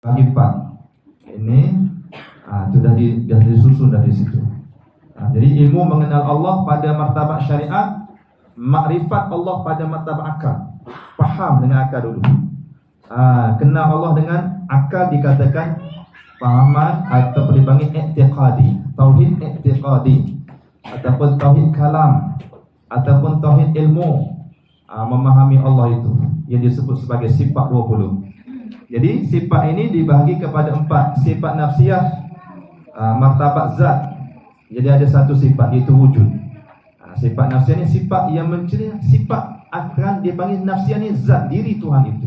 bagi empat. Ini dah disusun dari situ. Jadi ilmu mengenal Allah pada martabat syariat, makrifat Allah pada martabat akal. Faham dengan akal dulu. Kenal Allah dengan akal dikatakan fahaman atau dipanggil i'tiqadi, tauhid i'tiqadi, ataupun tauhid kalam, ataupun tauhid ilmu. Memahami Allah itu yang disebut sebagai sifat 20. Jadi sifat ini dibahagi kepada 4. Sifat nafsiyah, martabat zat. Jadi ada satu sifat, iaitu wujud. Sifat nafsiyah ni sifat yang menciri, sifat akan dipanggil nafsiyah ni zat, diri Tuhan itu.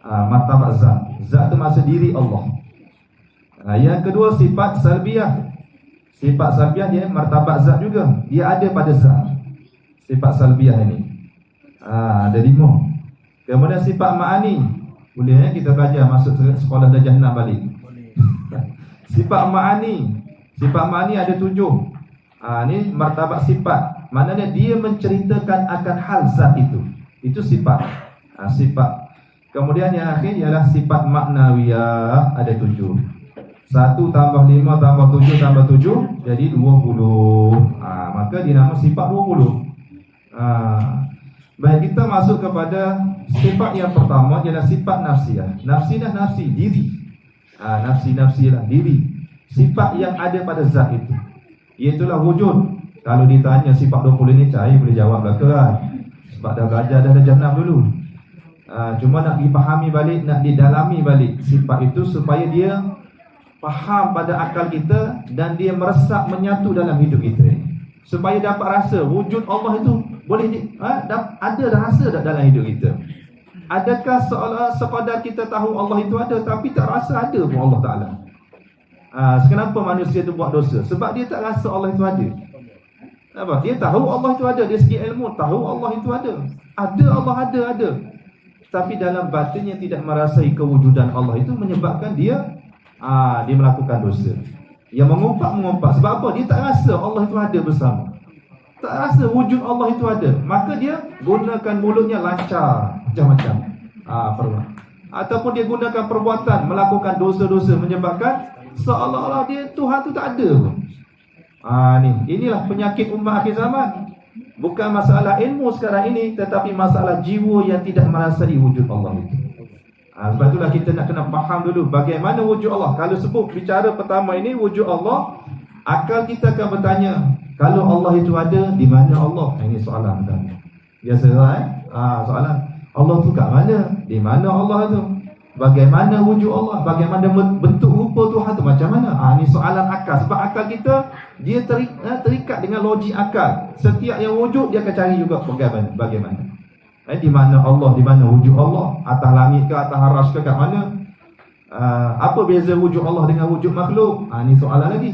Martabat zat. Zat itu maksud diri Allah. Yang kedua sifat salbiyah. Sifat salbiyah dia martabat zat juga. Dia ada pada zat. Sifat salbiyah ini ada 5. Kemudian sifat ma'ani. Boleh kita belajar masuk sekolah darjah 6 balik. Sifat ma'ani. Sifat ma'ani ada 7. Ni martabat sifat. Maknanya dia menceritakan akan hal zat itu. Itu sifat. Sifat. Kemudian yang akhir ialah sifat maknawiyah, ada 7. 1 tambah 5 tambah 7 tambah 7 jadi 20. Maka dinamakan sifat 20. Baik, kita masuk kepada sifat yang pertama, ialah sifat nafsiyah. Nafsi dah nafsi, diri. Nafsi lah, diri. Sifat yang ada pada zat itu, iaitulah wujud. Kalau ditanya sifat 20 ni, saya boleh jawab lah kan, sebab dah belajar dah darjah 6 dulu. Cuma nak dipahami balik, nak didalami balik sifat itu supaya dia faham pada akal kita dan dia meresap menyatu dalam hidup kita, supaya dapat rasa wujud Allah itu boleh ada rasa tak dalam hidup kita. Adakah sekadar kita tahu Allah itu ada tapi tak rasa ada pun Allah Ta'ala? Kenapa manusia itu buat dosa? Sebab dia tak rasa Allah itu ada. Apa? Dia tahu Allah itu ada, dari segi ilmu tahu Allah itu ada. Allah ada. Tapi dalam batinnya tidak merasai kewujudan Allah itu, menyebabkan dia melakukan dosa. Yang mengumpat. Sebab apa? Dia tak rasa Allah itu ada bersama. Tak rasa wujud Allah itu ada. Maka dia gunakan mulutnya lancar macam-macam. Ataupun dia gunakan perbuatan melakukan dosa-dosa, menyebabkan seolah-olah dia Tuhan itu tak ada pun. Inilah penyakit umat akhir zaman. Bukan masalah ilmu sekarang ini, tetapi masalah jiwa yang tidak merasai wujud Allah itu. Sebab itulah kita nak kena faham dulu bagaimana wujud Allah. Kalau sebut bicara pertama ini wujud Allah, akal kita akan bertanya, kalau Allah itu ada, di mana Allah? Ini soalan pertama. Biasa soalan. Allah tu kat mana? Di mana Allah tu? Bagaimana wujud Allah? Bagaimana bentuk rupa Tuhan tu macam mana? Ini soalan akal. Sebab akal kita dia terikat dengan logik akal. Setiap yang wujud dia akan cari juga bagaimana. Di mana Allah? Di mana wujud Allah? Atas langit ke, atas aras ke, kat mana? Apa beza wujud Allah dengan wujud makhluk? Ini soalan lagi.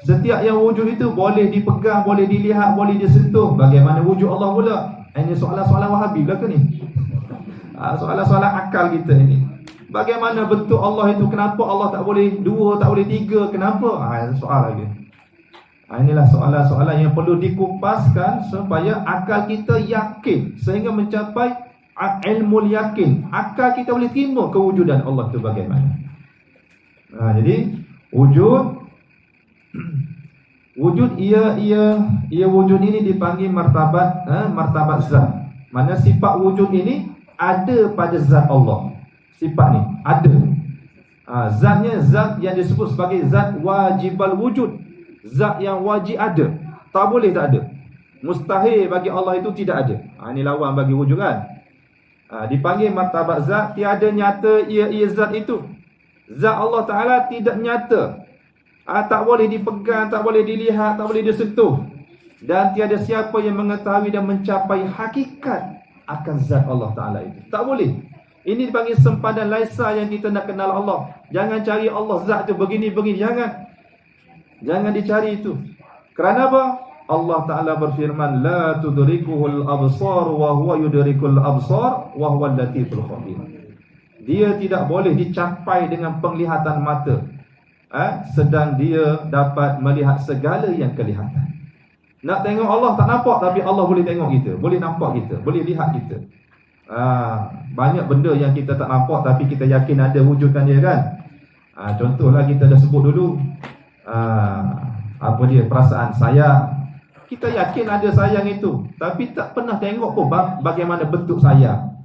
Setiap yang wujud itu boleh dipegang, boleh dilihat, boleh disentuh. Bagaimana wujud Allah pula? Ini soalan-soalan Wahabi belaka ni. Soalan-soalan akal kita ini. Bagaimana bentuk Allah itu? Kenapa Allah tak boleh 2, tak boleh 3? Kenapa? Soal lagi. Inilah soalan-soalan yang perlu dikupaskan supaya akal kita yakin, sehingga mencapai ilmu yakin. Akal kita boleh terima kewujudan Allah itu bagaimana. Jadi wujud ia wujud ini dipanggil martabat zat. Mana sifat wujud ini ada pada zat Allah. Sifat ni ada. Zatnya zat yang disebut sebagai zat wajibal wujud. Zat yang wajib ada. Tak boleh tak ada. Mustahil bagi Allah itu tidak ada. Ini lawan bagi wujud kan. Dipanggil martabat zat, tiada nyata ia zat itu. Zat Allah Ta'ala tidak nyata. Tak boleh dipegang, tak boleh dilihat, tak boleh disentuh. Dan tiada siapa yang mengetahui dan mencapai hakikat akan zat Allah Ta'ala itu. Tak boleh. Ini dipanggil sempadan laisa, yang kita nak kenal Allah. Jangan cari Allah zat itu begini-begini. Jangan dicari itu. Kerana apa? Allah Ta'ala berfirman, la tudrikuhul absar wa huwa yudrikul absar wa huwa latiful khabir. Dia tidak boleh dicapai dengan penglihatan mata. Sedang dia dapat melihat segala yang kelihatan. Nak tengok Allah tak nampak, tapi Allah boleh tengok kita, boleh nampak kita, boleh lihat kita. Banyak benda yang kita tak nampak tapi kita yakin ada wujudkan dia kan. Contohlah kita dah sebut dulu, apa dia, perasaan sayang. Kita yakin ada sayang itu, tapi tak pernah tengok pun bagaimana bentuk sayang.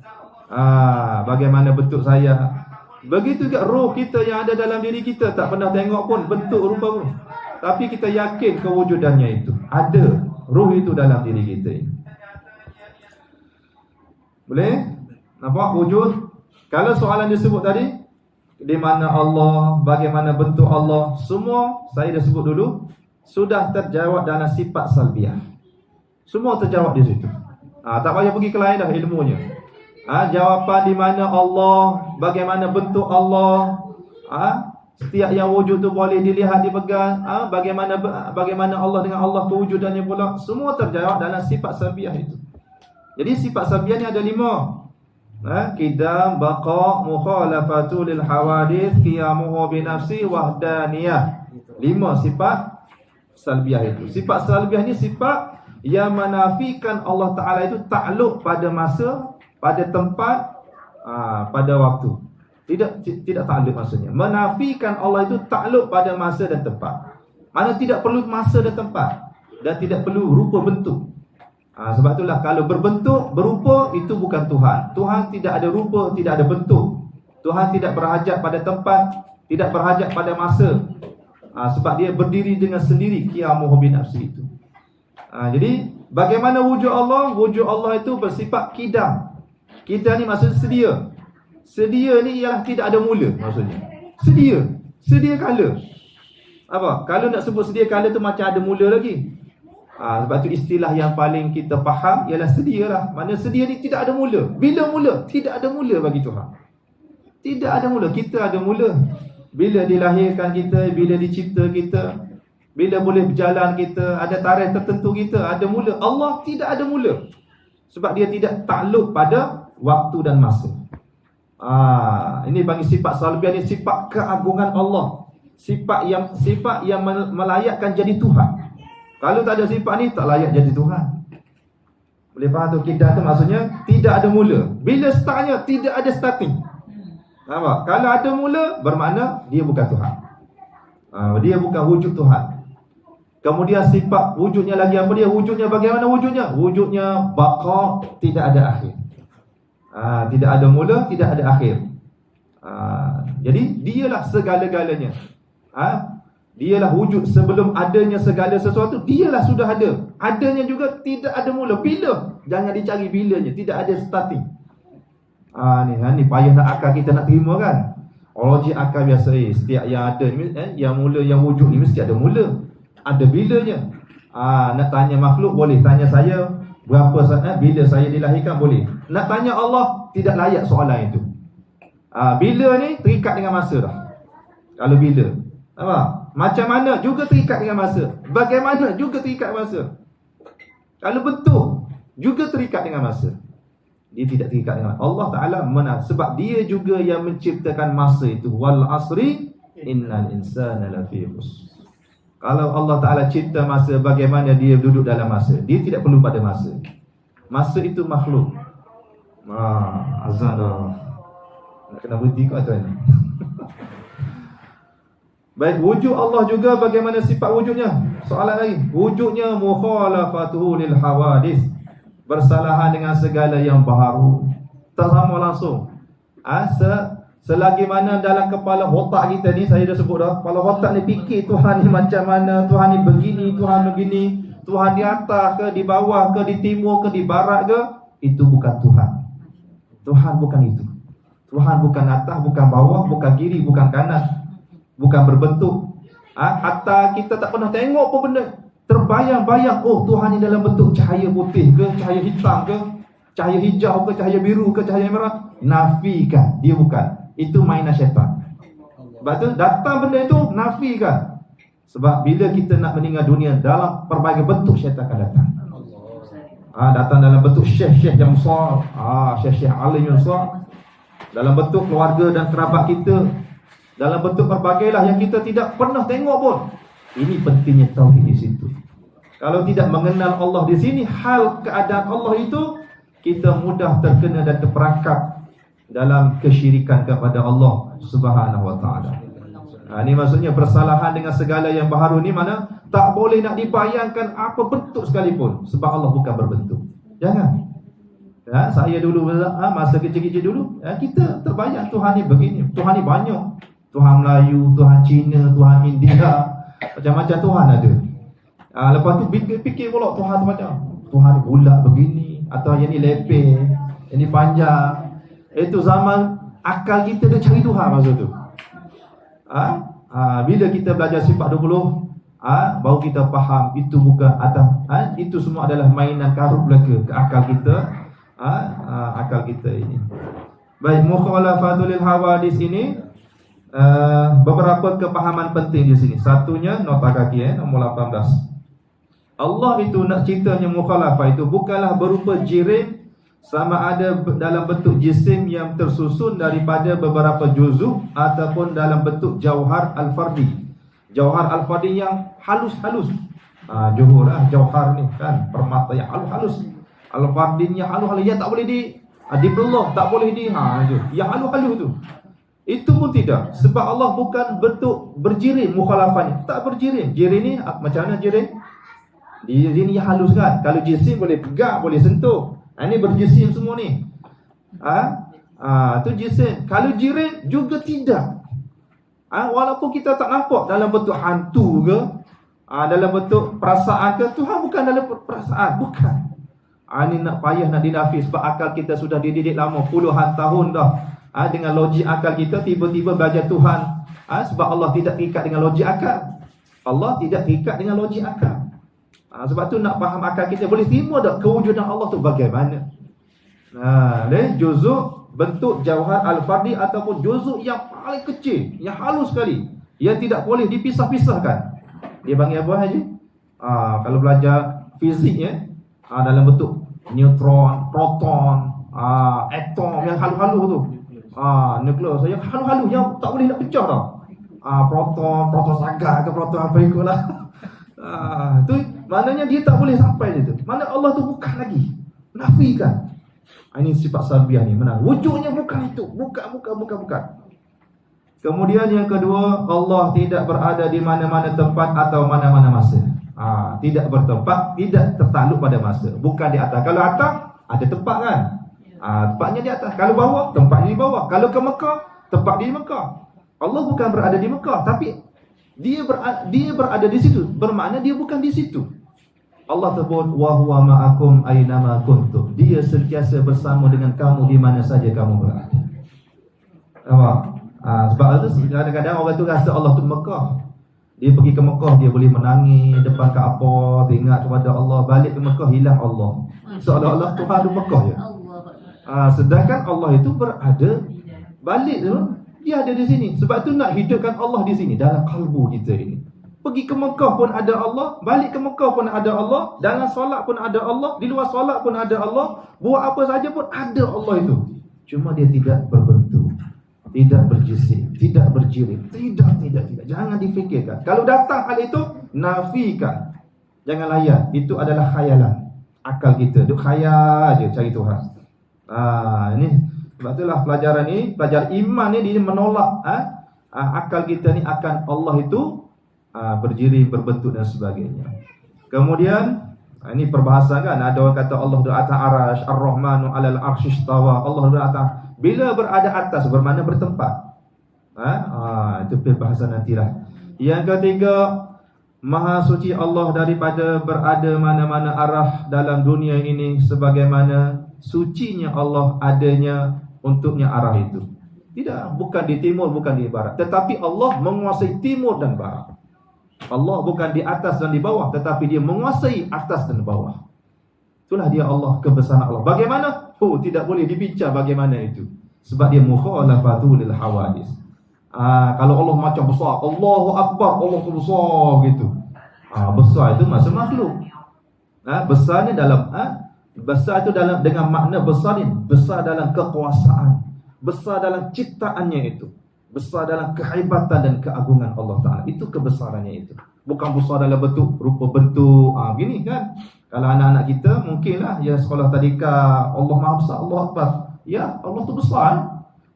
Bagaimana bentuk sayang. Begitu juga roh kita yang ada dalam diri kita, tak pernah tengok pun bentuk rupa pun, tapi kita yakin kewujudannya itu. Ada roh itu dalam diri kita ini. Boleh? Nampak wujud? Kalau soalan disebut tadi, di mana Allah, bagaimana bentuk Allah, semua saya dah sebut dulu, sudah terjawab dalam sifat salbiah. Semua terjawab di situ. Tak payah pergi ke lain dah ilmunya. Jawapan di mana Allah, bagaimana bentuk Allah, setiap yang wujud tu boleh dilihat, dipegang, bagaimana Allah dengan Allah kewujudannya pula, semua terjawab dalam sifat salbiah itu. Jadi sifat salbiah ni ada 5. Qidam, baqa, mukhalafatu lil hawadith, qiyamuhu bi nafsi, wahdaniyah. 5 sifat salbiah itu. Sifat salbiah ni sifat yang menafikan Allah Ta'ala itu takluk pada masa, pada tempat, pada waktu. Tidak takluk maksudnya. Menafikan Allah itu takluk pada masa dan tempat. Mana tidak perlu masa dan tempat, dan tidak perlu rupa bentuk. Sebab itulah kalau berbentuk, berupa, itu bukan Tuhan. Tuhan tidak ada rupa, tidak ada bentuk. Tuhan tidak berhajat pada tempat, tidak berhajat pada masa. Sebab dia berdiri dengan sendiri, qiyamuhu bi nafsi itu. Jadi bagaimana wujud Allah? Wujud Allah itu bersifat qidam. Qidam ni maksud sedia. Sedia ni ialah tidak ada mula maksudnya. Sedia kala. Apa? Kalau nak sebut sedia kala tu macam ada mula lagi. Sebab tu istilah yang paling kita faham ialah sedia lah. Mana sedia ni tidak ada mula. Bila mula? Tidak ada mula bagi Tuhan. Tidak ada mula. Kita ada mula. Bila dilahirkan kita, bila dicipta kita, bila boleh berjalan kita, ada tarikh tertentu kita, ada mula. Allah tidak ada mula. Sebab dia tidak takluk pada waktu dan masa. Ini panggil sifat salbiah ni, sifat keagungan Allah. Sifat yang melayakkan jadi Tuhan. Kalau tak ada sifat ni, tak layak jadi Tuhan. Boleh faham tu? Qidam tu maksudnya tidak ada mula. Bila startnya, tidak ada starting. Nampak? Kalau ada mula, bermakna dia bukan Tuhan. Dia bukan wujud Tuhan. Kemudian sifat wujudnya lagi apa dia? Wujudnya bagaimana wujudnya? Wujudnya baqa, tidak ada akhir. Tidak ada mula, tidak ada akhir. Jadi dialah segala-galanya. Dialah wujud sebelum adanya segala sesuatu. Dialah sudah ada. Adanya juga tidak ada mula. Bila? Jangan dicari bilanya. Tidak ada starting. Ni payah nak akal kita nak terima kan. Logik akal biasa. Setiap yang ada, yang mula, yang wujud ni mesti ada mula, ada bilanya. Nak tanya makhluk boleh. Tanya saya berapa saat, bila saya dilahirkan boleh. Nak tanya Allah, tidak layak soalan itu. Bila ni terikat dengan masa dah. Kalau bila, apa? Macam mana juga terikat dengan masa. Bagaimana juga terikat dengan masa. Kalau bentuk juga terikat dengan masa. Dia tidak terikat dengan Allah Ta'ala sebab dia juga yang menciptakan masa itu. Wal asri innal insana lafi khusr. Kalau Allah Ta'ala cipta masa, bagaimana dia duduk dalam masa? Dia tidak perlu pada masa. Masa itu makhluk. Azan dah. Nak kena berhenti kot tuan. Baik, wujud Allah juga bagaimana sifat wujudnya? Soalan lagi. Wujudnya mukhalafatuhu lil hawadith. Bersalahan dengan segala yang baharu. Tak sama langsung. Selagi mana dalam kepala otak kita ni, saya dah sebut dah, kepala otak ni fikir Tuhan ni macam mana, Tuhan ni begini, Tuhan begini, Tuhan di atas ke, di bawah ke, di timur ke, di barat ke, itu bukan Tuhan. Tuhan bukan itu. Tuhan bukan atas, bukan bawah, bukan kiri, bukan kanan, bukan berbentuk. Hatta kita tak pernah tengok pun benda, terbayang-bayang, oh Tuhan ni dalam bentuk cahaya putih ke, cahaya hitam ke, cahaya hijau ke, cahaya biru ke, cahaya merah. Nafikan, dia bukan. Itu mainan syaitan. Sebab tu datang benda itu, nafikan. Sebab bila kita nak meninggal dunia, dalam pelbagai bentuk syaitan akan datang. Datang dalam bentuk syekh-syekh yang besar, syekh-syekh alim yang besar, dalam bentuk keluarga dan kerabat kita, dalam bentuk berbagailah yang kita tidak pernah tengok pun. Ini pentingnya tauhid di situ. Kalau tidak mengenal Allah di sini, hal keadaan Allah itu kita mudah terkena dan terperangkap dalam kesyirikan kepada Allah Subhanahu wa taala. Ini maksudnya bersalahan dengan segala yang baharu ni mana tak boleh nak dibayangkan apa bentuk sekalipun, sebab Allah bukan berbentuk. Jangan. Saya dulu masa kecil-kecil dulu, kita terbayang Tuhan ni begini, Tuhan ni banyak. Tuhan Melayu, Tuhan Cina, Tuhan India, macam-macam Tuhan ada. Lepas tu fikir pula Tuhan tu macam Tuhan ni bulat begini, atau yang ni lepeh, yang ni panjang. Itu zaman akal kita dia cari Tuhan masa tu. Bila kita belajar sifat 20, baru kita faham itu bukan atas, itu semua adalah mainan karut belaka ke akal kita. Akal kita ini. Baik, mukhalafatul hawadis ini beberapa kepahaman penting di sini. Satunya nota kaki nombor 18. Allah itu nak ceritanya mukhalafah itu bukanlah berupa jirim, sama ada dalam bentuk jisim yang tersusun daripada beberapa juzuk ataupun dalam bentuk jauhar al-fardi. Jauhar al-fardi yang halus-halus. Johor lah jauhar ni kan, permata yang halus-halus. Al-fardinya halus-halus, yang tak boleh dibelah, tak boleh yang halus-halus tu. Itu pun tidak, sebab Allah bukan bentuk berjirim mukhalafahnya. Tak berjirim. Jirim ni macam mana jirim? Jirim ni halus kan. Kalau jisim boleh pegang, boleh sentuh. Ini berjisim semua ni. Tu jisim. Kalau jirim juga tidak. Walaupun kita tak nampak dalam bentuk hantu ke, dalam bentuk perasaan ke, Tuhan bukan dalam perasaan, bukan. Ini nak payah nak dinafis, sebab akal kita sudah dididik lama, puluhan tahun dah. Dengan logik akal kita, tiba-tiba belajar Tuhan. Sebab Allah tidak terikat dengan logik akal. Allah tidak terikat dengan logik akal. Sebab tu nak faham akal kita, boleh terima tak kewujudan Allah tu bagaimana. Juzuk bentuk jauhar al-fardi ataupun juzuk yang paling kecil, yang halus sekali, yang tidak boleh dipisah-pisahkan. Dia panggil apa Haji? Kalau belajar fizik dalam bentuk neutron, proton, atom yang halus-halus tu. Nukleus yang halus-halus yang tak boleh nak pecah tau. Proton saga ke proton apa ikutlah. Tu maknanya dia tak boleh sampai situ. Mana Allah tu bukan lagi. Nafikan. Ini sifat salbiah ni. Mana? Wujudnya bukan itu. Bukan. Kemudian yang kedua, Allah tidak berada di mana-mana tempat atau mana-mana masa. Tidak bertempat, tidak tertakluk pada masa. Bukan di atas. Kalau atas ada tempat kan? Tempatnya di atas. Kalau bawah, tempatnya di bawah. Kalau ke Mekah, tempat dia di Mekah. Allah bukan berada di Mekah, tapi dia berada di situ. Bermakna dia bukan di situ. Allah sebut wa huwa ma'akum aynama kuntum. Dia sentiasa bersama dengan kamu di mana saja kamu berada. Sebab itu kadang-kadang orang tu rasa Allah tu Mekah. Dia pergi ke Mekah, dia boleh menangis depan Kaabah, ingat kepada Allah. Balik ke Mekah, hilang Allah. Seolah-olah Tuhan tu Mekah je. Sedangkan Allah itu berada balik tu, dia ada di sini. Sebab tu nak hidupkan Allah di sini, dalam kalbu kita ini. Pergi ke Mekah pun ada Allah, balik ke Mekah pun ada Allah, dalam solat pun ada Allah, di luar solat pun ada Allah, buat apa saja pun ada Allah itu. Cuma dia tidak berbentuk, tidak berjisim, tidak berjirim. Tidak. Jangan difikirkan. Kalau datang hal itu, nafikan. Jangan layan. Itu adalah khayalan akal kita. Duk khayal je cari Tuhan. Ini sebab itulah pelajaran ni, pelajar iman ni dia menolak akal kita ni akan Allah itu berjirim, berbentuk dan sebagainya. Kemudian ini perbahasan kan, ada orang kata Allah di atas arasy, Ar-Rahmanu 'alal 'arsy istawa. Allah di atas. Bila berada atas bermakna bertempat. Itu perbahasan nantilah. Yang ketiga, Maha suci Allah daripada berada mana-mana arah dalam dunia ini, sebagaimana sucinya Allah adanya untuknya arah itu. Tidak, bukan di timur, bukan di barat, tetapi Allah menguasai timur dan barat. Allah bukan di atas dan di bawah, tetapi dia menguasai atas dan bawah. Itulah dia Allah, kebesaran Allah. Bagaimana? Tidak boleh dibincang bagaimana itu. Sebab dia mukhalafatul hawadis. Kalau Allah macam besar, Allahu Akbar, Allah tu besar gitu. Besar itu masa makhluk. Besar ni dalam besar itu dalam dengan makna besar ni, besar dalam kekuasaan, besar dalam ciptaannya itu, besar dalam kehebatan dan keagungan Allah Ta'ala. Itu kebesarannya itu. Bukan besar dalam bentuk, rupa bentuk gini kan. Kalau anak-anak kita mungkinlah ya sekolah tadika, Allah Maha Besar, Allah Akbar. Ya, Allah tu besar.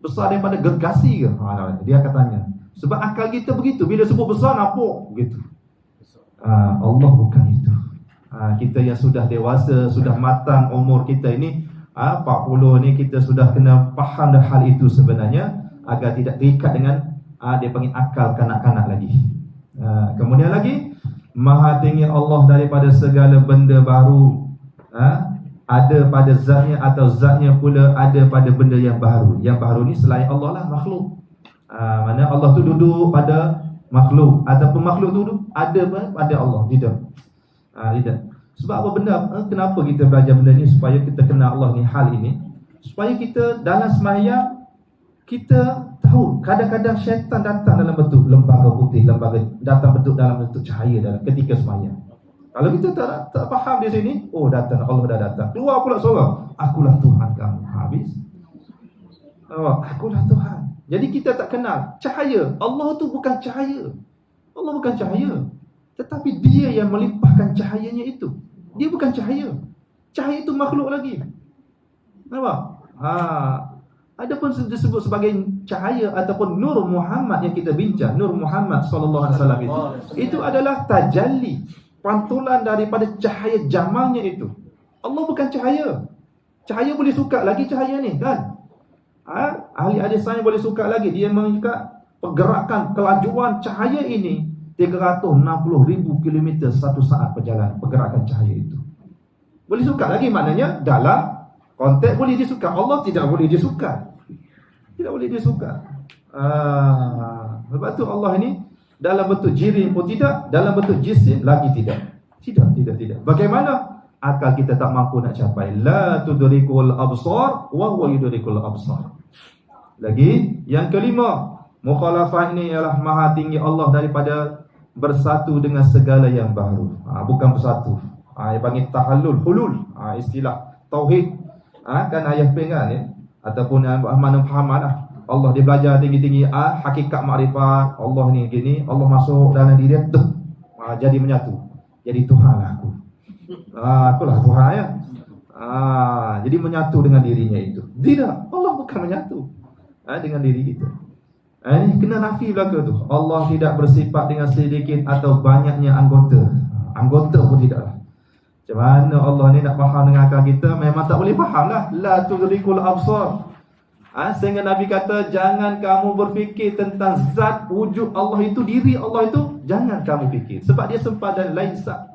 Besar daripada gergasi ke? Dia akan tanya. Sebab akal kita begitu, bila sebut besar nampak begitu. Allah bukan itu. Kita yang sudah dewasa, sudah matang umur kita ini 40 ni, kita sudah kena faham dah hal itu sebenarnya, agar tidak terikat dengan dia panggil akal kanak-kanak lagi. Kemudian lagi, Maha tinggi Allah daripada segala benda baru, ada pada zatnya atau zatnya pula ada pada benda yang baru. Yang baru ni selain Allah lah, makhluk. Mana Allah tu duduk pada makhluk, ataupun makhluk tu ada pada Allah. Tidak. Tidak. Sebab apa benda? Kenapa kita belajar benda ni? Supaya kita kenal Allah ni, hal ini. Supaya kita dalam sembahyang, kita tahu kadang-kadang syaitan datang dalam bentuk lembaga putih, datang bentuk dalam bentuk cahaya dalam ketika sembahyang. Kalau kita tak faham di sini, datang, Allah dah datang. Keluar pula suara, akulah Tuhan kamu. Habis. Akulah Tuhan. Jadi kita tak kenal cahaya. Allah tu bukan cahaya. Allah bukan cahaya. Tetapi dia yang melimpahkan cahayanya itu. Dia bukan cahaya. Cahaya itu makhluk lagi. Nampak? Adapun disebut sebagai cahaya ataupun Nur Muhammad yang kita bincang, Nur Muhammad sallallahu alaihi wasallam itu adalah tajalli, pantulan daripada cahaya jamalnya itu. Allah bukan cahaya. Cahaya boleh suka lagi cahaya ni kan? Ahli-ahli sains boleh suka lagi. Dia mengikat pergerakan kelajuan cahaya ini 360,000 km satu saat perjalanan pergerakan cahaya itu. Boleh suka lagi, maknanya dalam konteks boleh disuka. Allah tidak boleh disuka. Tidak boleh disuka. Sebab tu Allah ini dalam bentuk jirim pun tidak, dalam bentuk jisim lagi tidak. Tidak. Bagaimana? Akal kita tak mampu nak capai. La tudrikul absar wa huwa yudrikul absar. Lagi yang kelima, mukhalafah ini ialah maha tinggi Allah daripada bersatu dengan segala yang baru. Bukan bersatu. Yang panggil tahallul, hulul. Istilah tauhid. Kan ayah pengan ya, ataupun mana fahamlah. Allah dia belajar tinggi-tinggi hakikat makrifat. Allah ni gini, Allah masuk dalam diri dia, jadi menyatu. Jadi Tuhanlah aku. Akulah Tuhan ya. Jadi menyatu dengan dirinya itu. Tidak, Allah bukan menyatu dengan diri kita. Ini kena nafi belaka tu. Allah tidak bersifat dengan sedikit atau banyaknya anggota. Anggota pun tidaklah. Macam mana Allah ni nak faham dengan akal kita? Memang tak boleh faham lah. La tudrikul absar. Sehingga Nabi kata, jangan kamu berfikir tentang zat wujud Allah itu, diri Allah itu, jangan kamu fikir. Sebab dia sempadan laisa.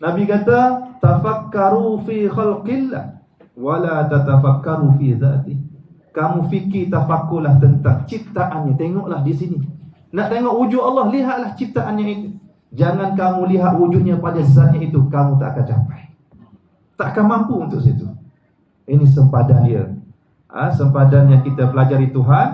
Nabi kata, tafakkaru fi khalqillah wala tatafakkaru fi zati. Kamu fikir, tafakurlah tentang ciptaannya. Tengoklah di sini. Nak tengok wujud Allah, lihatlah ciptaannya itu. Jangan kamu lihat wujudnya pada zatnya itu, kamu tak akan capai. Tak akan mampu untuk situ. Ini sempadan dia. Sempadan yang kita pelajari Tuhan.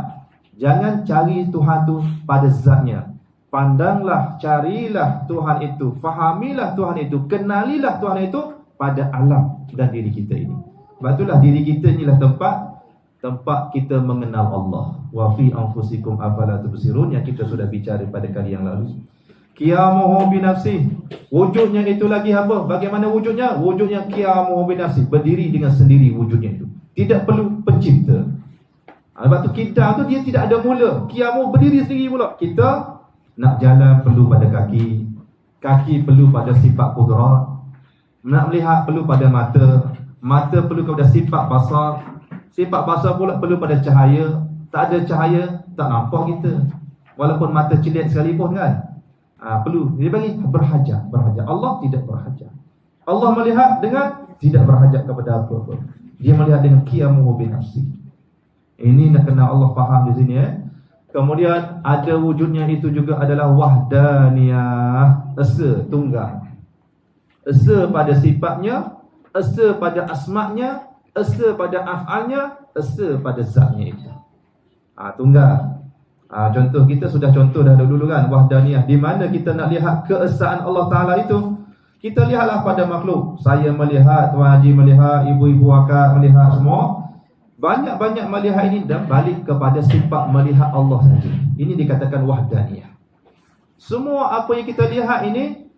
Jangan cari Tuhan tu pada zatnya. Pandanglah, carilah Tuhan itu, fahamilah Tuhan itu, kenalilah Tuhan itu pada alam dan diri kita ini. Sebab itulah diri kita inilah tempat kita mengenal Allah. Wa fi anfusikum afala tubsirun, yang kita sudah bicara pada kali yang lalu. Qiyamuhu bi nafsi. Wujudnya itu lagi apa? Bagaimana wujudnya? Wujudnya qiyamuhu bi nafsi, berdiri dengan sendiri wujudnya itu. Tidak perlu pencipta. Sebab tu kita tu dia tidak ada mula. Qiyamuhu berdiri sendiri pula. Kita nak jalan perlu pada kaki. Kaki perlu pada sifat qudrat. Nak melihat perlu pada mata. Mata perlu kepada sifat basar. Sifat basar pula perlu pada cahaya. Tak ada cahaya, tak nampak kita. Walaupun mata celik sekalipun kan. Perlu. Dia bagi berhajat. Allah tidak berhajat. Allah melihat dengan tidak berhajat kepada apa-apa. Dia melihat dengan qiyamuhu bi nafsi. Ini nak kena Allah faham di sini Kemudian ada wujudnya itu juga adalah wahdaniyah, esa, tunggal. Esa pada sifatnya, esa pada asma'nya, esa pada af'alnya, esa pada zatnya itu. Tunggal. Contoh kita sudah contoh dah dulu kan, wahdaniyah. Di mana kita nak lihat keesaan Allah Ta'ala itu, kita lihatlah pada makhluk. Saya melihat, Tuan Haji melihat, ibu-ibu akak melihat, semua banyak-banyak melihat ini dan balik kepada sifat melihat Allah saja. Ini dikatakan wahdaniyah. Semua apa yang kita lihat ini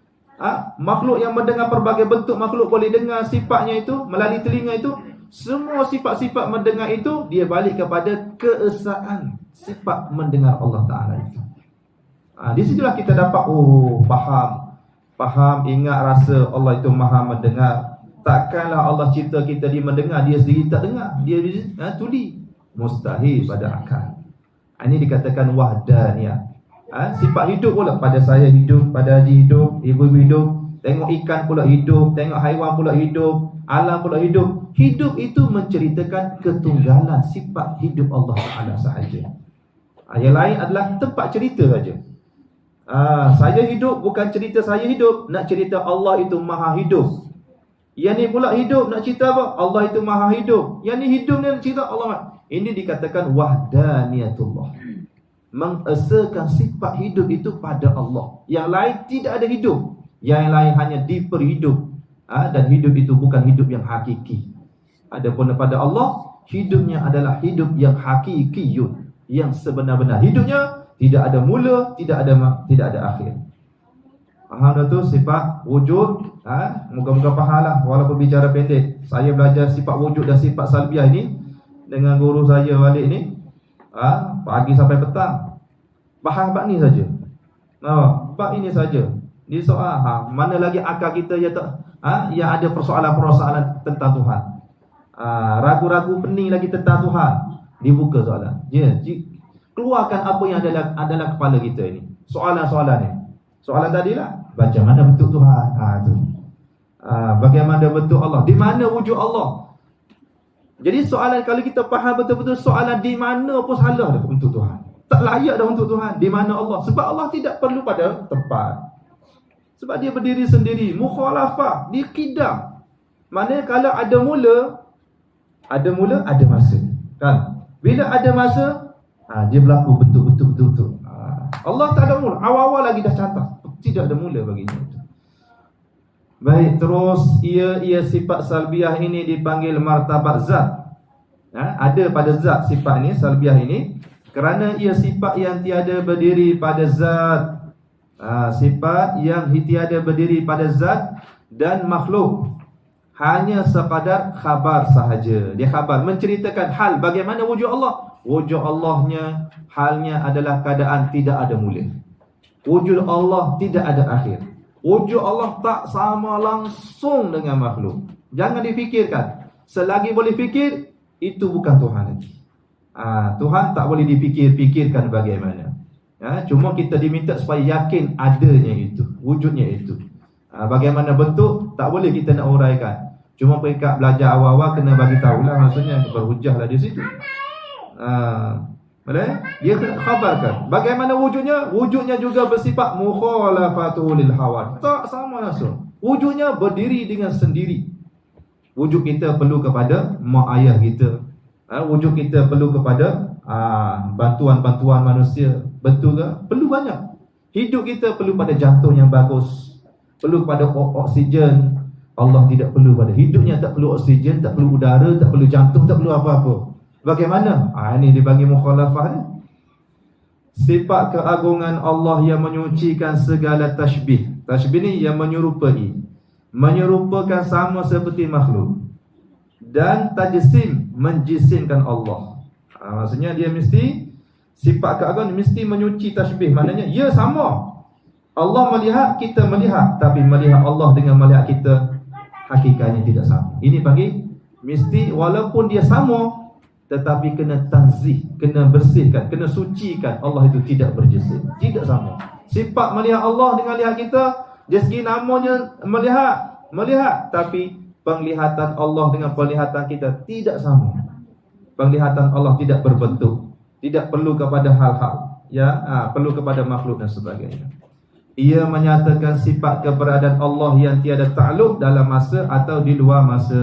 Makhluk yang mendengar pelbagai bentuk makhluk boleh dengar sifatnya itu melalui telinga itu. Semua sifat-sifat mendengar itu dia balik kepada keesaan sifat mendengar Allah Ta'ala itu. Di situlah kita dapat faham, ingat, rasa Allah itu maha mendengar. Takkanlah Allah cipta kita di mendengar, dia sendiri tak dengar, dia tuli. Mustahil pada akal. Ini dikatakan wahdaniyah. Sifat hidup pula, pada saya hidup, pada Haji hidup, ibu hidup, tengok ikan pula hidup, tengok haiwan pula hidup, alam pula hidup. Hidup itu menceritakan ketunggalan sifat hidup Allah Ta'ala sahaja. Yang lain adalah tempat cerita saja. Saya hidup bukan cerita saya hidup, nak cerita Allah itu maha hidup. Yang ni pula hidup, nak cerita apa? Allah itu maha hidup. Yang ni hidup ni nak cerita Allah. Ini dikatakan wahdaniyatullah, mengesakan sifat hidup itu pada Allah. Yang lain tidak ada hidup, yang lain hanya diperhidup. Dan hidup itu bukan hidup yang hakiki. Adapun kepada Allah, hidupnya adalah hidup yang hakikiyun, yang sebenar-benar hidupnya, tidak ada mula, tidak ada akhir. Faham dah tu sifat wujud? Moga-moga faham lah, walaupun bicara pendek. Saya belajar sifat wujud dan sifat salbiah ini dengan guru saya balik ni, pagi sampai petang. Faham bab ni saja. Bab ini saja. Di soal mana lagi akal kita yang yang ada persoalan-persoalan tentang Tuhan. Ragu-ragu pening lagi tentang Tuhan. Dibuka soalan. Keluarkan apa yang adalah kepala kita ini. Soalan-soalan ni. Soalan tadilah, macam mana bentuk Tuhan? Tu. Bagaimana bentuk Allah? Di mana wujud Allah? Jadi soalan, kalau kita faham betul-betul soalan di mana pun salah dah untuk Tuhan. Tak layak dah untuk Tuhan. Di mana Allah? Sebab Allah tidak perlu pada tempat. Sebab dia berdiri sendiri. Mukhalafah, dia kidam. Maknanya kalau ada mula, ada masa. Kan? Bila ada masa, dia berlaku betul-betul. Allah tak ada mula. Awal-awal lagi dah catat. Tidak ada mula baginya. Baik, terus ia sifat salbiah ini dipanggil martabat zat. Ada pada zat sifat ini, salbiah ini, kerana ia sifat yang tiada berdiri pada zat. Sifat yang tiada berdiri pada zat dan makhluk, hanya sekadar khabar sahaja. Dia khabar, menceritakan hal bagaimana wujud Allah. Wujud Allahnya, halnya adalah keadaan tidak ada mula. Wujud Allah tidak ada akhir. Wujud Allah tak sama langsung dengan makhluk. Jangan difikirkan. Selagi boleh fikir, itu bukan Tuhan lagi. Tuhan tak boleh dipikir-fikirkan bagaimana. Cuma kita diminta supaya yakin adanya itu, wujudnya itu. Bagaimana bentuk, tak boleh kita nak uraikan. Cuma peringkat belajar awal-awal kena bagi tahulah, maksudnya berhujahlah di situ. Dia khabarkan bagaimana wujudnya. Wujudnya juga bersifat mukhalafatu lil hawa. Tak sama langsung. Wujudnya berdiri dengan sendiri. Wujud kita perlu kepada mak ayah kita. Wujud kita perlu kepada bantuan-bantuan manusia. Betul ke? Perlu banyak. Hidup kita perlu pada jantung yang bagus, perlu pada oksigen. Allah tidak perlu pada hidupnya, tak perlu oksigen, tak perlu udara, tak perlu jantung, tak perlu apa-apa. Bagaimana? Ini dipanggil mukhalafah ni. Sifat keagungan Allah yang menyucikan segala tashbih. Tashbih ni yang menyerupai, menyerupakan sama seperti makhluk. Dan tajsim, menjisimkan Allah. Maksudnya dia mesti, sifat keagungan mesti menyuci tashbih. Maknanya ya sama. Allah melihat, kita melihat. Tapi melihat Allah dengan melihat kita, hakikatnya tidak sama. Ini panggil mesti, walaupun dia sama, tetapi kena tanzih, kena bersihkan, kena sucikan. Allah itu tidak berjisim, tidak sama. Sifat melihat Allah dengan lihat kita, dari segi namanya melihat, tapi penglihatan Allah dengan penglihatan kita tidak sama. Penglihatan Allah tidak berbentuk, tidak perlu kepada hal-hal, perlu kepada makhluk dan sebagainya. Ia menyatakan sifat keberadaan Allah yang tiada takluk dalam masa atau di luar masa.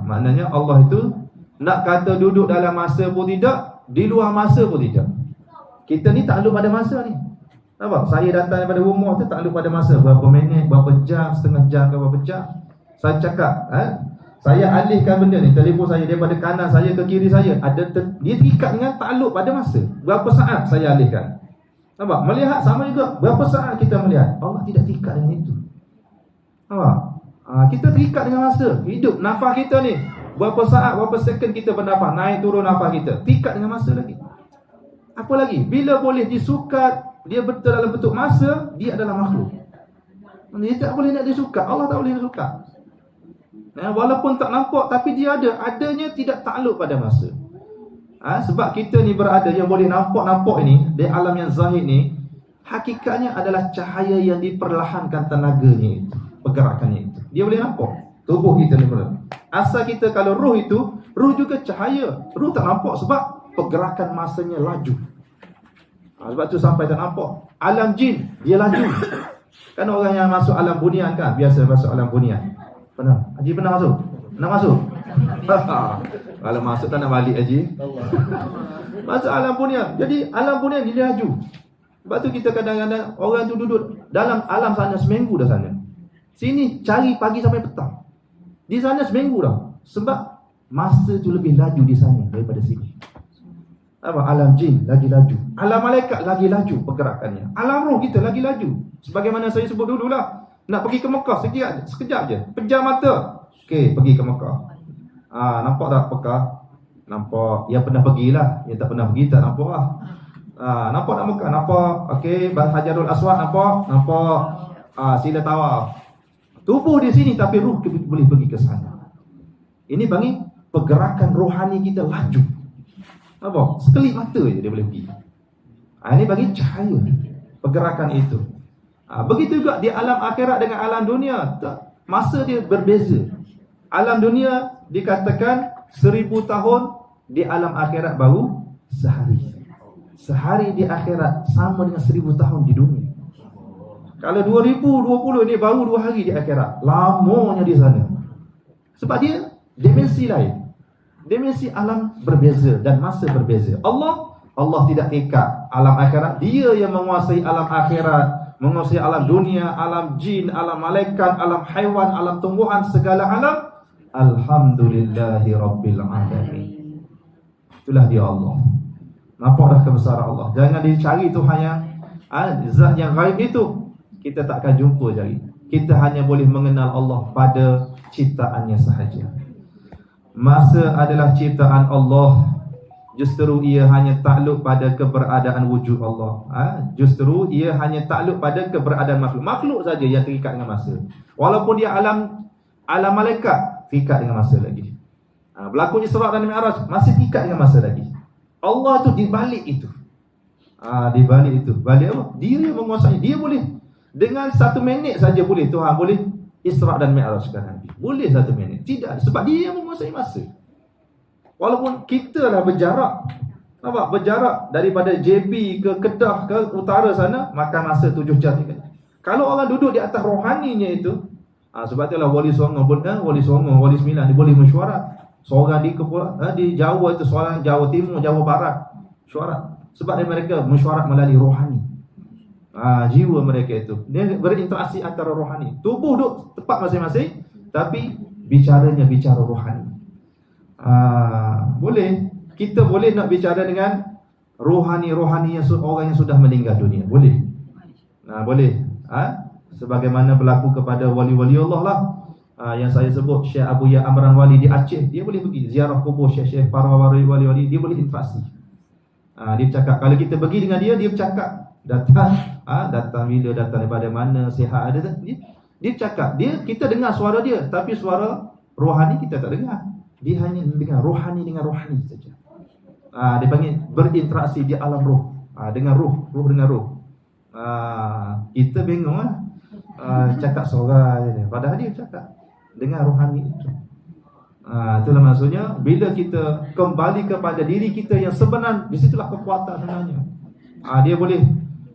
Maknanya Allah itu nak kata duduk dalam masa pun tidak, di luar masa pun tidak. Kita ni takluk pada masa ni. Nampak? Saya datang daripada rumah tu takluk pada masa. Berapa minit, berapa jam, setengah jam ke berapa jam. Saya cakap, saya alihkan benda ni, telefon saya daripada kanan saya ke kiri saya, dia terikat dengan takluk pada masa. Berapa saat saya alihkan. Nampak? Melihat sama juga. Berapa saat kita melihat? Allah tidak terikat dengan itu. Nampak? Kita terikat dengan masa. Hidup, nafas kita ni. Berapa saat, berapa second kita bernafas. Naik turun nafas kita. Terikat dengan masa lagi. Apa lagi? Bila boleh disukat, dia betul dalam bentuk masa, dia adalah makhluk. Dia tak boleh nak disukat. Allah tak boleh disukat. Walaupun tak nampak, tapi dia ada. Adanya tidak takluk pada masa. Sebab kita ni berada yang boleh nampak ini di alam yang zahir ni, hakikatnya adalah cahaya yang diperlahankan tenaganya itu, pergerakannya itu. Dia boleh nampak tubuh kita ni berada. Asal kita kalau roh itu, roh juga cahaya. Roh tak nampak sebab pergerakan masanya laju. Sebab tu sampai tak nampak. Alam jin, dia laju. Kan orang yang masuk alam bunian kan, biasa masuk alam bunian. Pernah? Haji pernah masuk? Nak masuk? Kalau masuk tak nak balik Haji. Masuk alam bunian. Jadi alam bunian dia laju. Sebab tu kita kadang-kadang orang tu duduk dalam alam sana seminggu dah sana. Sini cari pagi sampai petang. Di sana seminggu dah. Sebab masa tu lebih laju di sana daripada sini. Alam jin lagi laju. Alam malaikat lagi laju pergerakannya. Alam roh kita lagi laju. Sebagaimana saya sebut dululah. Nak pergi ke Mekah sekejap je. Pejam mata. Okey, pergi ke Mekah. Nampak tak Mekah? Nampak. Yang pernah pergilah. Yang tak pernah pergi tak nampak lah. Nampak tak Mekah? Nampak. Okey, Hajarul Aswad nampak? Nampak. Sila tawaf. Tubuh di sini tapi ruh boleh pergi ke sana. Ini bagi pergerakan rohani kita laju. Nampak? Sekelip mata je dia boleh pergi. Ini bagi cahaya pergerakan itu. Begitu juga di alam akhirat dengan alam dunia. Masa dia berbeza. Alam dunia dikatakan 1000 tahun, di alam akhirat baru sehari. Sehari di akhirat sama dengan 1000 tahun di dunia. Kalau 2020 ni baru 2 hari di akhirat, lamanya di sana. Sebab dia dimensi lain. Dimensi alam berbeza dan masa berbeza. Allah tidak terikat alam akhirat. Dia yang menguasai alam akhirat, menguasai alam dunia, alam jin, alam malaikat, alam haiwan, alam tumbuhan, segala alam. Alhamdulillahi Rabbil Alamin. Itulah dia Allah. Nampak dah kebesaran Allah. Jangan dicari Tuhan yang zat yang gaib itu. Kita takkan jumpa cari. Kita hanya boleh mengenal Allah pada ciptaannya sahaja. Masa adalah ciptaan Allah. Justru ia hanya takluk pada keberadaan wujud Allah. Justru ia hanya takluk pada keberadaan makhluk. Makhluk saja yang terikat dengan masa. Walaupun dia alam malaikat, terikat dengan masa lagi. Berlaku Isra dan Mi'raj, masih terikat dengan masa lagi. Allah tu di balik itu. Di balik itu. Balik apa? Dia yang menguasai. Dia boleh dengan 1 minit saja boleh Tuhan boleh Isra dan Mi'rajkan Nabi. Boleh 1 minit. Tidak, sebab dia yang menguasai masa. Walaupun kita lah berjarak. Nampak? Berjarak daripada JB ke Kedah ke utara sana, makan masa 7 jam. Kalau orang duduk di atas rohaninya itu, sebab itulah Wali Songo, Wali Sembilan dia boleh mesyuarat. Seorang di Jawa itu, seorang Jawa Timur, Jawa Barat syuarat. Sebab mereka mesyuarat melalui rohani. Jiwa mereka itu dia berinteraksi antara rohani. Tubuh duduk tempat masing-masing, tapi bicaranya bicara rohani. Boleh. Kita boleh nak bicara dengan rohani-rohani yang orang yang sudah meninggal dunia. Boleh. Boleh. Sebagaimana berlaku kepada wali-wali Allah lah. Yang saya sebut Syekh Abu Ya Amran Wali di Aceh, dia boleh pergi ziarah kubur Syekh-Syekh para wali-wali, dia boleh interaksi. Dia bercakap, kalau kita pergi dengan dia bercakap. Datang bila, datang daripada mana, sihat ada. Dia bercakap, kita dengar suara dia, tapi suara rohani kita tak dengar. Dia hanya dengar rohani dengan rohani saja. Dia panggil berinteraksi di alam roh. Dengan roh dengan roh. Kita bingung lah. Cakap suara je. Padahal dia cakap dengan rohani itu. Itulah maksudnya, bila kita kembali kepada diri kita yang sebenar, di situlah kekuatan sebenarnya. Dia boleh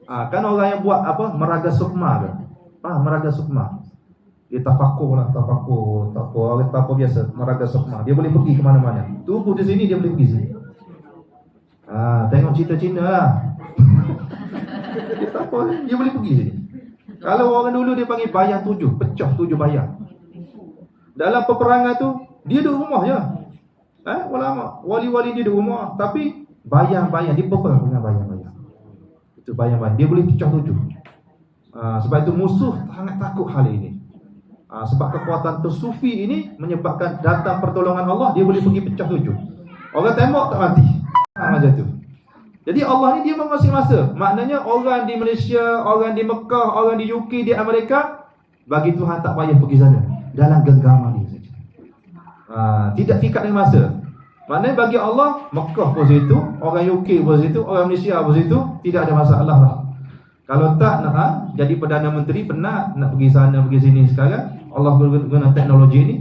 kan orang yang buat apa, meraga sukma ke? Meraga sukma. Dia tafakur orang tafakur biasa, meraga sukma. Dia boleh pergi ke mana-mana. Tubuh di sini, dia boleh pergi sini. Tengok cerita Cina lah. Dia tafakur, dia boleh pergi sini. Kalau orang dulu dia panggil bayang 7, pecah 7 bayang. Dalam peperangan tu, dia duduk rumah je. Ulama, wali-wali dia duduk rumah, tapi bayang-bayang, dia peperang dengan bayang-bayang. Itu bayang-bayang, dia boleh pecah 7. Sebab itu musuh sangat takut hal ini. Sebab kekuatan tersufi ini menyebabkan datang pertolongan Allah, dia boleh pergi pecah 7. Orang tembak tak mati. Macam tu. Jadi Allah ni dia menguasai masa. Maknanya orang di Malaysia, orang di Mekah, orang di UK, di Amerika, bagi Tuhan tak payah pergi sana. Dalam genggaman dia saja. Tidak terikat dengan masa. Maknanya bagi Allah, Mekah pun situ, orang UK pun situ, orang Malaysia pun situ, tidak ada masalah lah. Kalau tak nak jadi Perdana Menteri, penat nak pergi sana, pergi sini sekarang, Allah guna teknologi ni,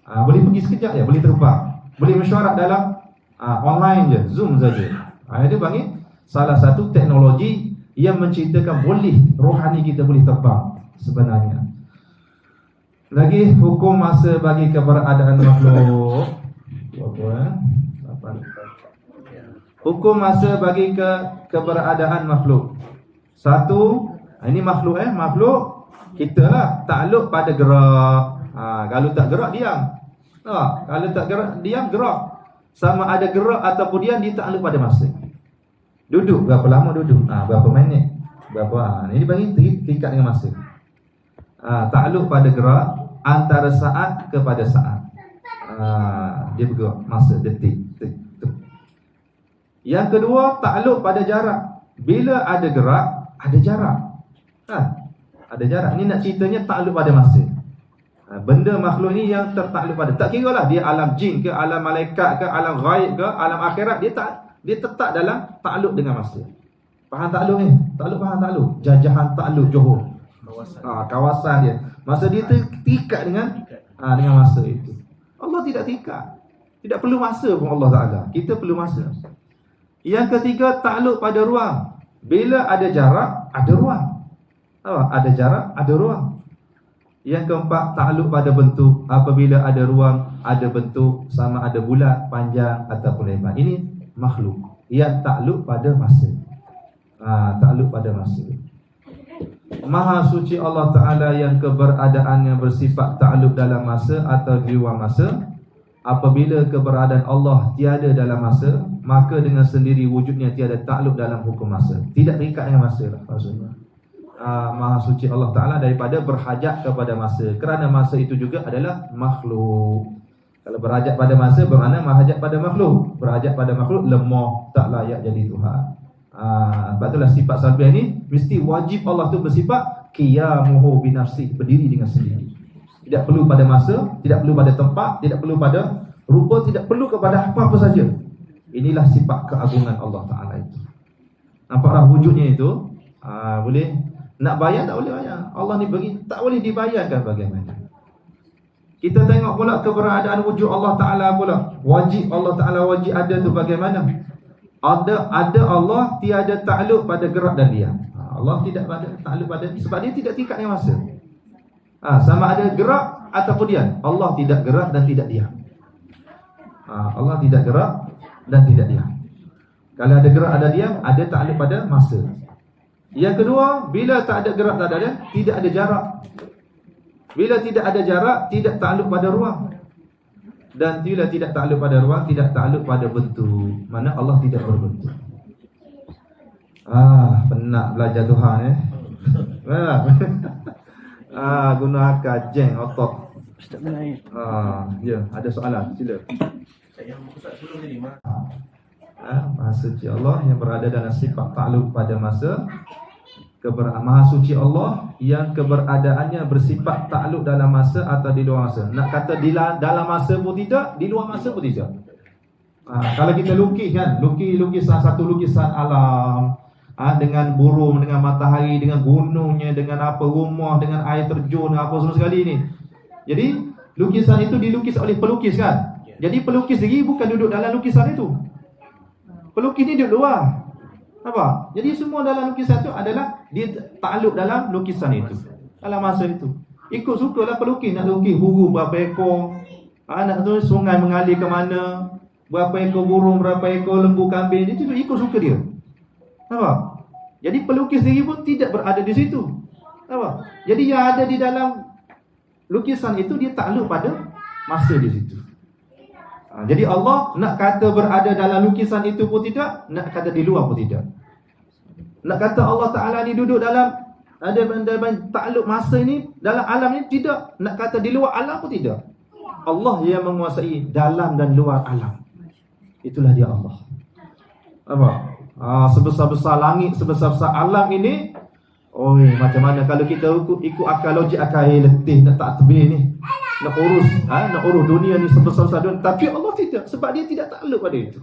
boleh pergi sekejap je, boleh terbang. Boleh mesyuarat dalam online je, Zoom saja. Dia panggil salah satu teknologi yang menceritakan boleh rohani kita boleh terbang sebenarnya. Lagi hukum masa bagi keberadaan makhluk. Hukum masa bagi keberadaan makhluk. Satu, ini makhluk makhluk kita lah, takluk pada gerak. Kalau tak gerak diam. Kalau tak gerak diam, gerak. Sama ada gerak ataupun diam, dia takluk pada masa. Duduk berapa lama duduk, berapa minit, berapa. Ini bagi terikat dengan masa. Takluk pada gerak antara saat kepada saat. Dia bergerak masa detik. Yang kedua, takluk pada jarak. Bila ada gerak, ada jarak. Ada jarak. Ini nak ceritanya takluk pada masa. Benda makhluk ni yang tertakluk pada, tak kira lah dia alam jin ke, alam malaikat ke, alam ghaib ke, alam akhirat, dia tetap dalam takluk dengan masa. Faham takluk ni? Faham takluk. Jajahan takluk Johor. Kawasan dia. Masa dia terikat dengan masa itu. Allah tidak terikat. Tidak perlu masa pun Allah Ta'ala. Kita perlu masa. Yang ketiga, takluk pada ruang. Bila ada jarak, ada ruang. Ada jarak, ada ruang. Yang keempat, takluk pada bentuk. Apabila ada ruang, ada bentuk, sama ada bulat, panjang ataupun lebar. Ini makhluk yang takluk pada masa. Takluk pada masa. Maha suci Allah Ta'ala yang keberadaannya bersifat takluk dalam masa atau di luar masa. Apabila keberadaan Allah tiada dalam masa, maka dengan sendiri wujudnya tiada takluk dalam hukum masa. Tidak terikat dengan masa lah maksudnya. Maha suci Allah Ta'ala daripada berhajat kepada masa, kerana masa itu juga adalah makhluk. Kalau berhajat pada masa bermakna berhajat pada makhluk. Berhajat pada makhluk lemah, tak layak jadi Tuhan. Sebab itulah sifat salbiah ni mesti wajib Allah tu bersifat qiyamuhu binafsi, berdiri dengan sendiri. Tidak perlu pada masa, tidak perlu pada tempat, tidak perlu pada rupa, tidak perlu kepada apa-apa saja. Inilah sifat keagungan Allah Ta'ala itu. Nampaklah wujudnya itu. Boleh nak bayar, tak boleh bayar. Allah ni bagi, tak boleh dibayarkan bagaimana. Kita tengok pula keberadaan wujud Allah Ta'ala pula. Wajib Allah Ta'ala wajib ada tu bagaimana? Ada Allah, tiada takluk pada gerak dan diam. Allah tidak pada takluk pada, sebab dia tidak terikat dengan masa. Sama ada gerak ataupun diam. Allah tidak gerak dan tidak diam. Allah tidak gerak dan tidak diam. Kalau ada gerak ada diam, ada takluk pada masa. Yang kedua, bila tak ada gerak tak ada diam, tidak ada jarak. Bila tidak ada jarak, tidak takluk pada ruang. Dan bila tidak takluk pada ruang, tidak takluk pada bentuk. Mana Allah tidak berbentuk. Penat belajar Tuhan guna akal, jeng, otot. Ustaz Melayu. Ya, ada soalan, sila. Yang Ustaz sebelum tadi Maha suci Allah yang berada dalam sifat takluk pada masa. Maha suci Allah yang keberadaannya bersifat takluk dalam masa atau di luar masa. Nak kata dalam masa pun tidak, di luar masa pun tidak. Kalau kita lukis kan, lukisan satu lukisan alam, dengan burung, dengan matahari, dengan gunungnya, dengan apa rumah, dengan air terjun, apa semua sekali ni. Jadi lukisan itu dilukis oleh pelukis kan. Jadi pelukis sendiri bukan duduk dalam lukisan itu. Pelukis ni duduk luar. Apa? Jadi semua dalam lukisan itu adalah dia takluk dalam lukisan itu, dalam masa itu. Ikut sukalah pelukis nak lukis burung berapa ekor, nak tu sungai mengalir ke mana, berapa ekor burung, berapa ekor lembu kambing, itu ikut suka dia. Apa? Jadi pelukis sendiri pun tidak berada di situ. Apa? Jadi yang ada di dalam lukisan itu dia takluk pada masa di situ. Jadi Allah nak kata berada dalam lukisan itu pun tidak, nak kata di luar pun tidak. Nak kata Allah Ta'ala ni duduk dalam ada takluk masa ni, dalam alam ni, tidak. Nak kata di luar alam pun tidak. Allah yang menguasai dalam dan luar alam. Itulah dia Allah. Apa? Sebesar-besar langit, sebesar-besar alam ini. Oi, macam mana kalau kita ikut akal logik, akal letih nak tak tebih ni. Nak urus dunia ni sebesar-besar dunia. Tapi Allah tidak, sebab dia tidak takluk pada itu.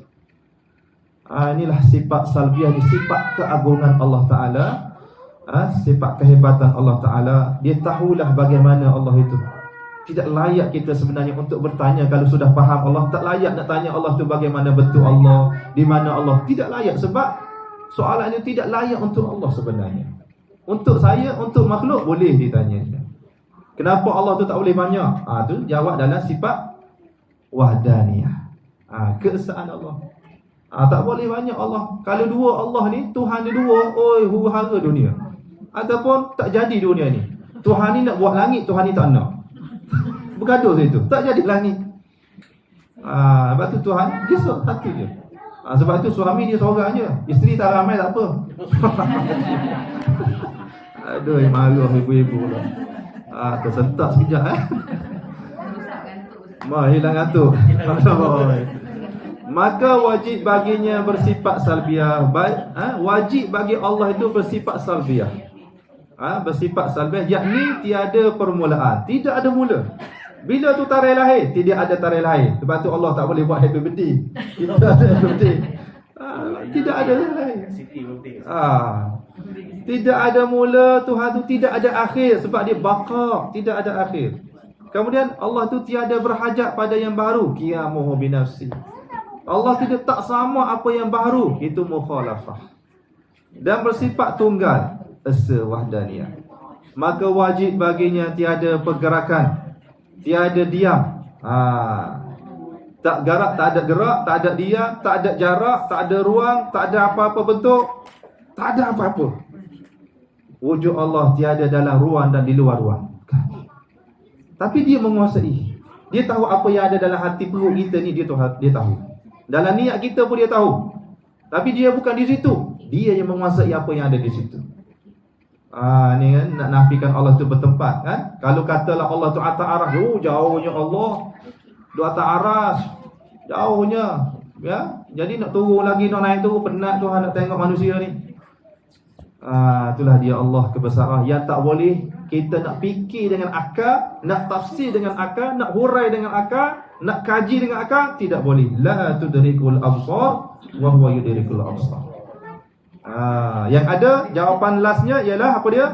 Inilah sifat salbiah, sifat keagungan Allah Ta'ala. Sifat kehebatan Allah Ta'ala. Dia tahulah bagaimana Allah itu. Tidak layak kita sebenarnya untuk bertanya. Kalau sudah faham Allah, tak layak nak tanya Allah tu bagaimana betul Allah, di mana Allah. Tidak layak, sebab soalan ini tidak layak untuk Allah sebenarnya. Untuk saya, untuk makhluk boleh ditanya. Kenapa Allah tu tak boleh banyak? Tu jawab dalam sifat wahdaniyah. Keesaan Allah. Tak boleh banyak Allah. Kalau dua Allah ni, Tuhan ni dua, huru-hara dunia. Ataupun tak jadi dunia ni. Tuhan ni nak buat langit, Tuhan ni tak nak. Bergaduh situ, tak jadi langit. Sebab tu Tuhan dia satu je. Sebab tu suami dia seorang je, isteri tak ramai tak apa. Aduh, marah ibu-ibu lah. Tersentak sekejap hilang ngantuk. Maka wajib baginya bersifat salbiah. Wajib bagi Allah itu bersifat salbiah. Bersifat salbiah, yakni tiada permulaan, tidak ada mula. Bila tu tarikh lahir, tidak ada tarikh lahir. Sebab tu Allah tak boleh buat happy birthday. Kita ada happy birthday. Tidak ada lahir. Tidak ada mula, Tuhan tu tidak ada akhir, sebab dia baqa, tidak ada akhir. Kemudian Allah tu tiada berhajat pada yang baru, qiyamuhu binafsi. Allah tidak tak sama apa yang baru, itu mukhalafah. Dan bersifat tunggal, esa wahdaniyah. Maka wajib baginya tiada pergerakan, tiada diam. Tak gerak, tak ada gerak, tak ada diam, tak ada jarak, tak ada ruang, tak ada apa-apa bentuk, tak ada apa-apa. Wujud Allah tiada dalam ruang dan di luar ruang. Tapi dia menguasai. Dia tahu apa yang ada dalam hati perut kita ni, dia tahu. Dalam niat kita pun dia tahu. Tapi dia bukan di situ. Dia yang menguasai apa yang ada di situ. Ni kan nak nafikan Allah tu bertempat kan. Kalau katalah Allah tu atas aras, jauhnya Allah. Di atas aras, jauhnya. Ya, jadi nak turun lagi, nak naik turun, penat Tuhan nak tengok manusia ni. Itulah dia Allah kebesaran yang tak boleh kita nak fikir dengan akal, nak tafsir dengan akal, nak hurai dengan akal, nak kaji dengan akal, tidak boleh. La tudrikul absar wa huwa yudrikul absar. Yang ada jawapan lastnya ialah apa dia?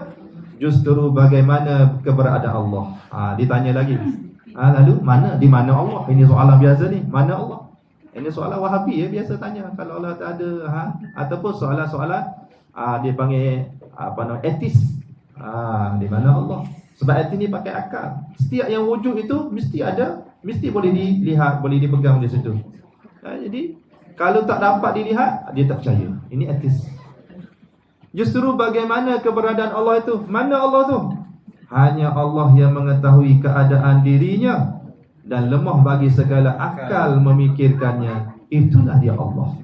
Justru bagaimana keberadaan Allah. Ditanya lagi. Lalu di mana Allah? Ini soalan biasa ni. Mana Allah? Ini soalan Wahabi biasa tanya kalau Allah tak ada. Ataupun soalan-soalan dia panggil etis. Di mana Allah? Sebab etis ni pakai akal. Setiap yang wujud itu mesti ada, mesti boleh dilihat, boleh dipegang di situ. Jadi kalau tak dapat dilihat, dia tak percaya. Ini etis. Justru bagaimana keberadaan Allah itu? Mana Allah tu? Hanya Allah yang mengetahui keadaan dirinya dan lemah bagi segala akal memikirkannya. Itulah dia Allah.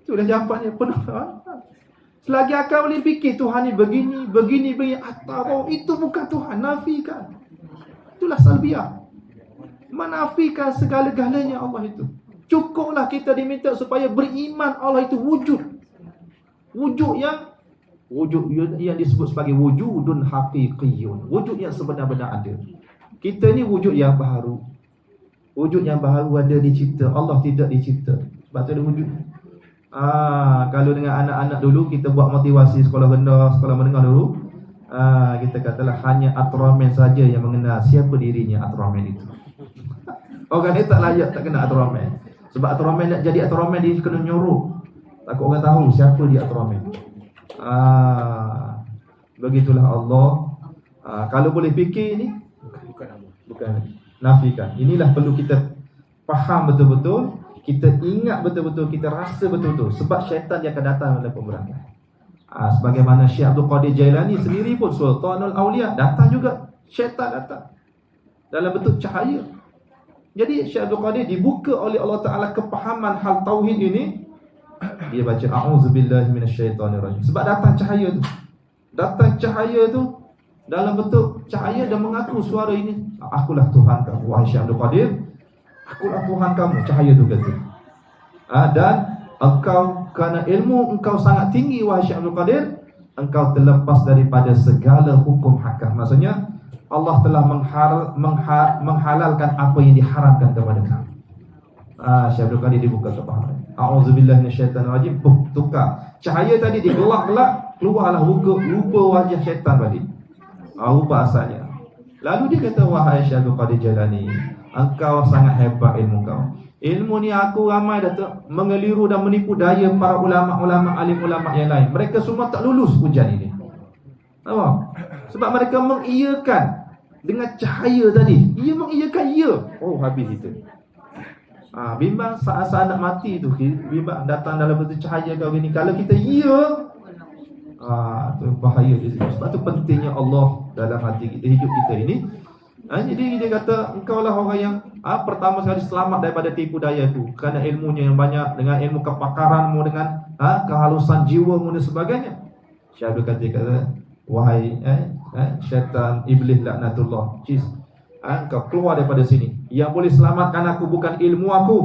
Itulah jawapannya penuh. Selagi akal boleh fikir Tuhan ni begini atau itu bukan Tuhan, nafikan. Itulah salbiah. Menafikan segala-galanya Allah itu. Cukuplah kita diminta supaya beriman Allah itu wujud. Wujud yang disebut sebagai wujudun haqiqiyun. Wujud yang sebenar-benar ada. Kita ni wujud yang baru. Wujud yang baru ada dicipta. Allah tidak dicipta. Sebab tu ada wujud. Kalau dengan anak-anak dulu kita buat motivasi sekolah rendah, sekolah menengah dulu, kita katalah hanya Atramen saja yang mengenal siapa dirinya Atramen itu. Orang ni tak layak tak kenal Atramen. Sebab Atramen nak jadi Atramen dia kena nyuruh. Takut orang tahu siapa dia Atramen. Begitulah Allah. Kalau boleh fikir ni bukan nafikan. Inilah perlu kita faham betul-betul. Kita ingat betul-betul, kita rasa betul-betul. Sebab syaitan dia akan datang dalam pemberangan. Sebagaimana Syekh Abdul Qadir Jailani sendiri pun Sultanul Awliya, datang juga. Syaitan datang dalam bentuk cahaya. Jadi Syekh Abdul Qadir dibuka oleh Allah Ta'ala kepahaman hal tauhid ini. Dia baca a'udzubillahi minasyaitonirrajim. Sebab datang cahaya tu. Datang cahaya tu dalam bentuk cahaya dan mengaku suara ini, akulah Tuhan kamu, wahai Syekh Abdul Qadir. Akulah Tuhan kamu, cahaya tu kata. Dan engkau, kerana ilmu engkau sangat tinggi wahai Syekh Abdul Qadir, engkau terlepas daripada segala hukum hakam. Maksudnya Allah telah menghalalkan apa yang diharamkan kepada kamu. Syekh Abdul Qadir dibuka kepahaman. A'udzubillahi minasyaitonirrajim. Tukar. Cahaya tadi digelak-gelak, keluarlah rupa wajah syaitan tadi. Rupa asalnya. Lalu dia kata, wahai Syekh Abdul Qadir Jailani, engkau sangat hebat ilmu kau. Ilmu ni aku ramai dah mengeliru dan menipu daya para ulama-ulama, alim ulama yang lain. Mereka semua tak lulus ujian ini. Nampak? Sebab mereka mengiyakan dengan cahaya tadi. Ia mengiyakan ia. Oh, habis itu. Bimbang saat-saat nak mati tu, bimbang datang dalam bentuk cahaya kau gini. Kalau kita ya, tu bahaya di situ. Sebab tu pentingnya Allah dalam hati kita, hidup kita ini. Jadi dia kata, engkau lah orang yang pertama sekali selamat daripada tipu daya tu, kerana ilmunya yang banyak, dengan ilmu kepakaranmu, dengan kehalusan jiwamu dan sebagainya. Syaitan kata, wahai syaitan, iblis laknatullah, kau keluar daripada sini. Yang boleh selamatkan aku bukan ilmu aku,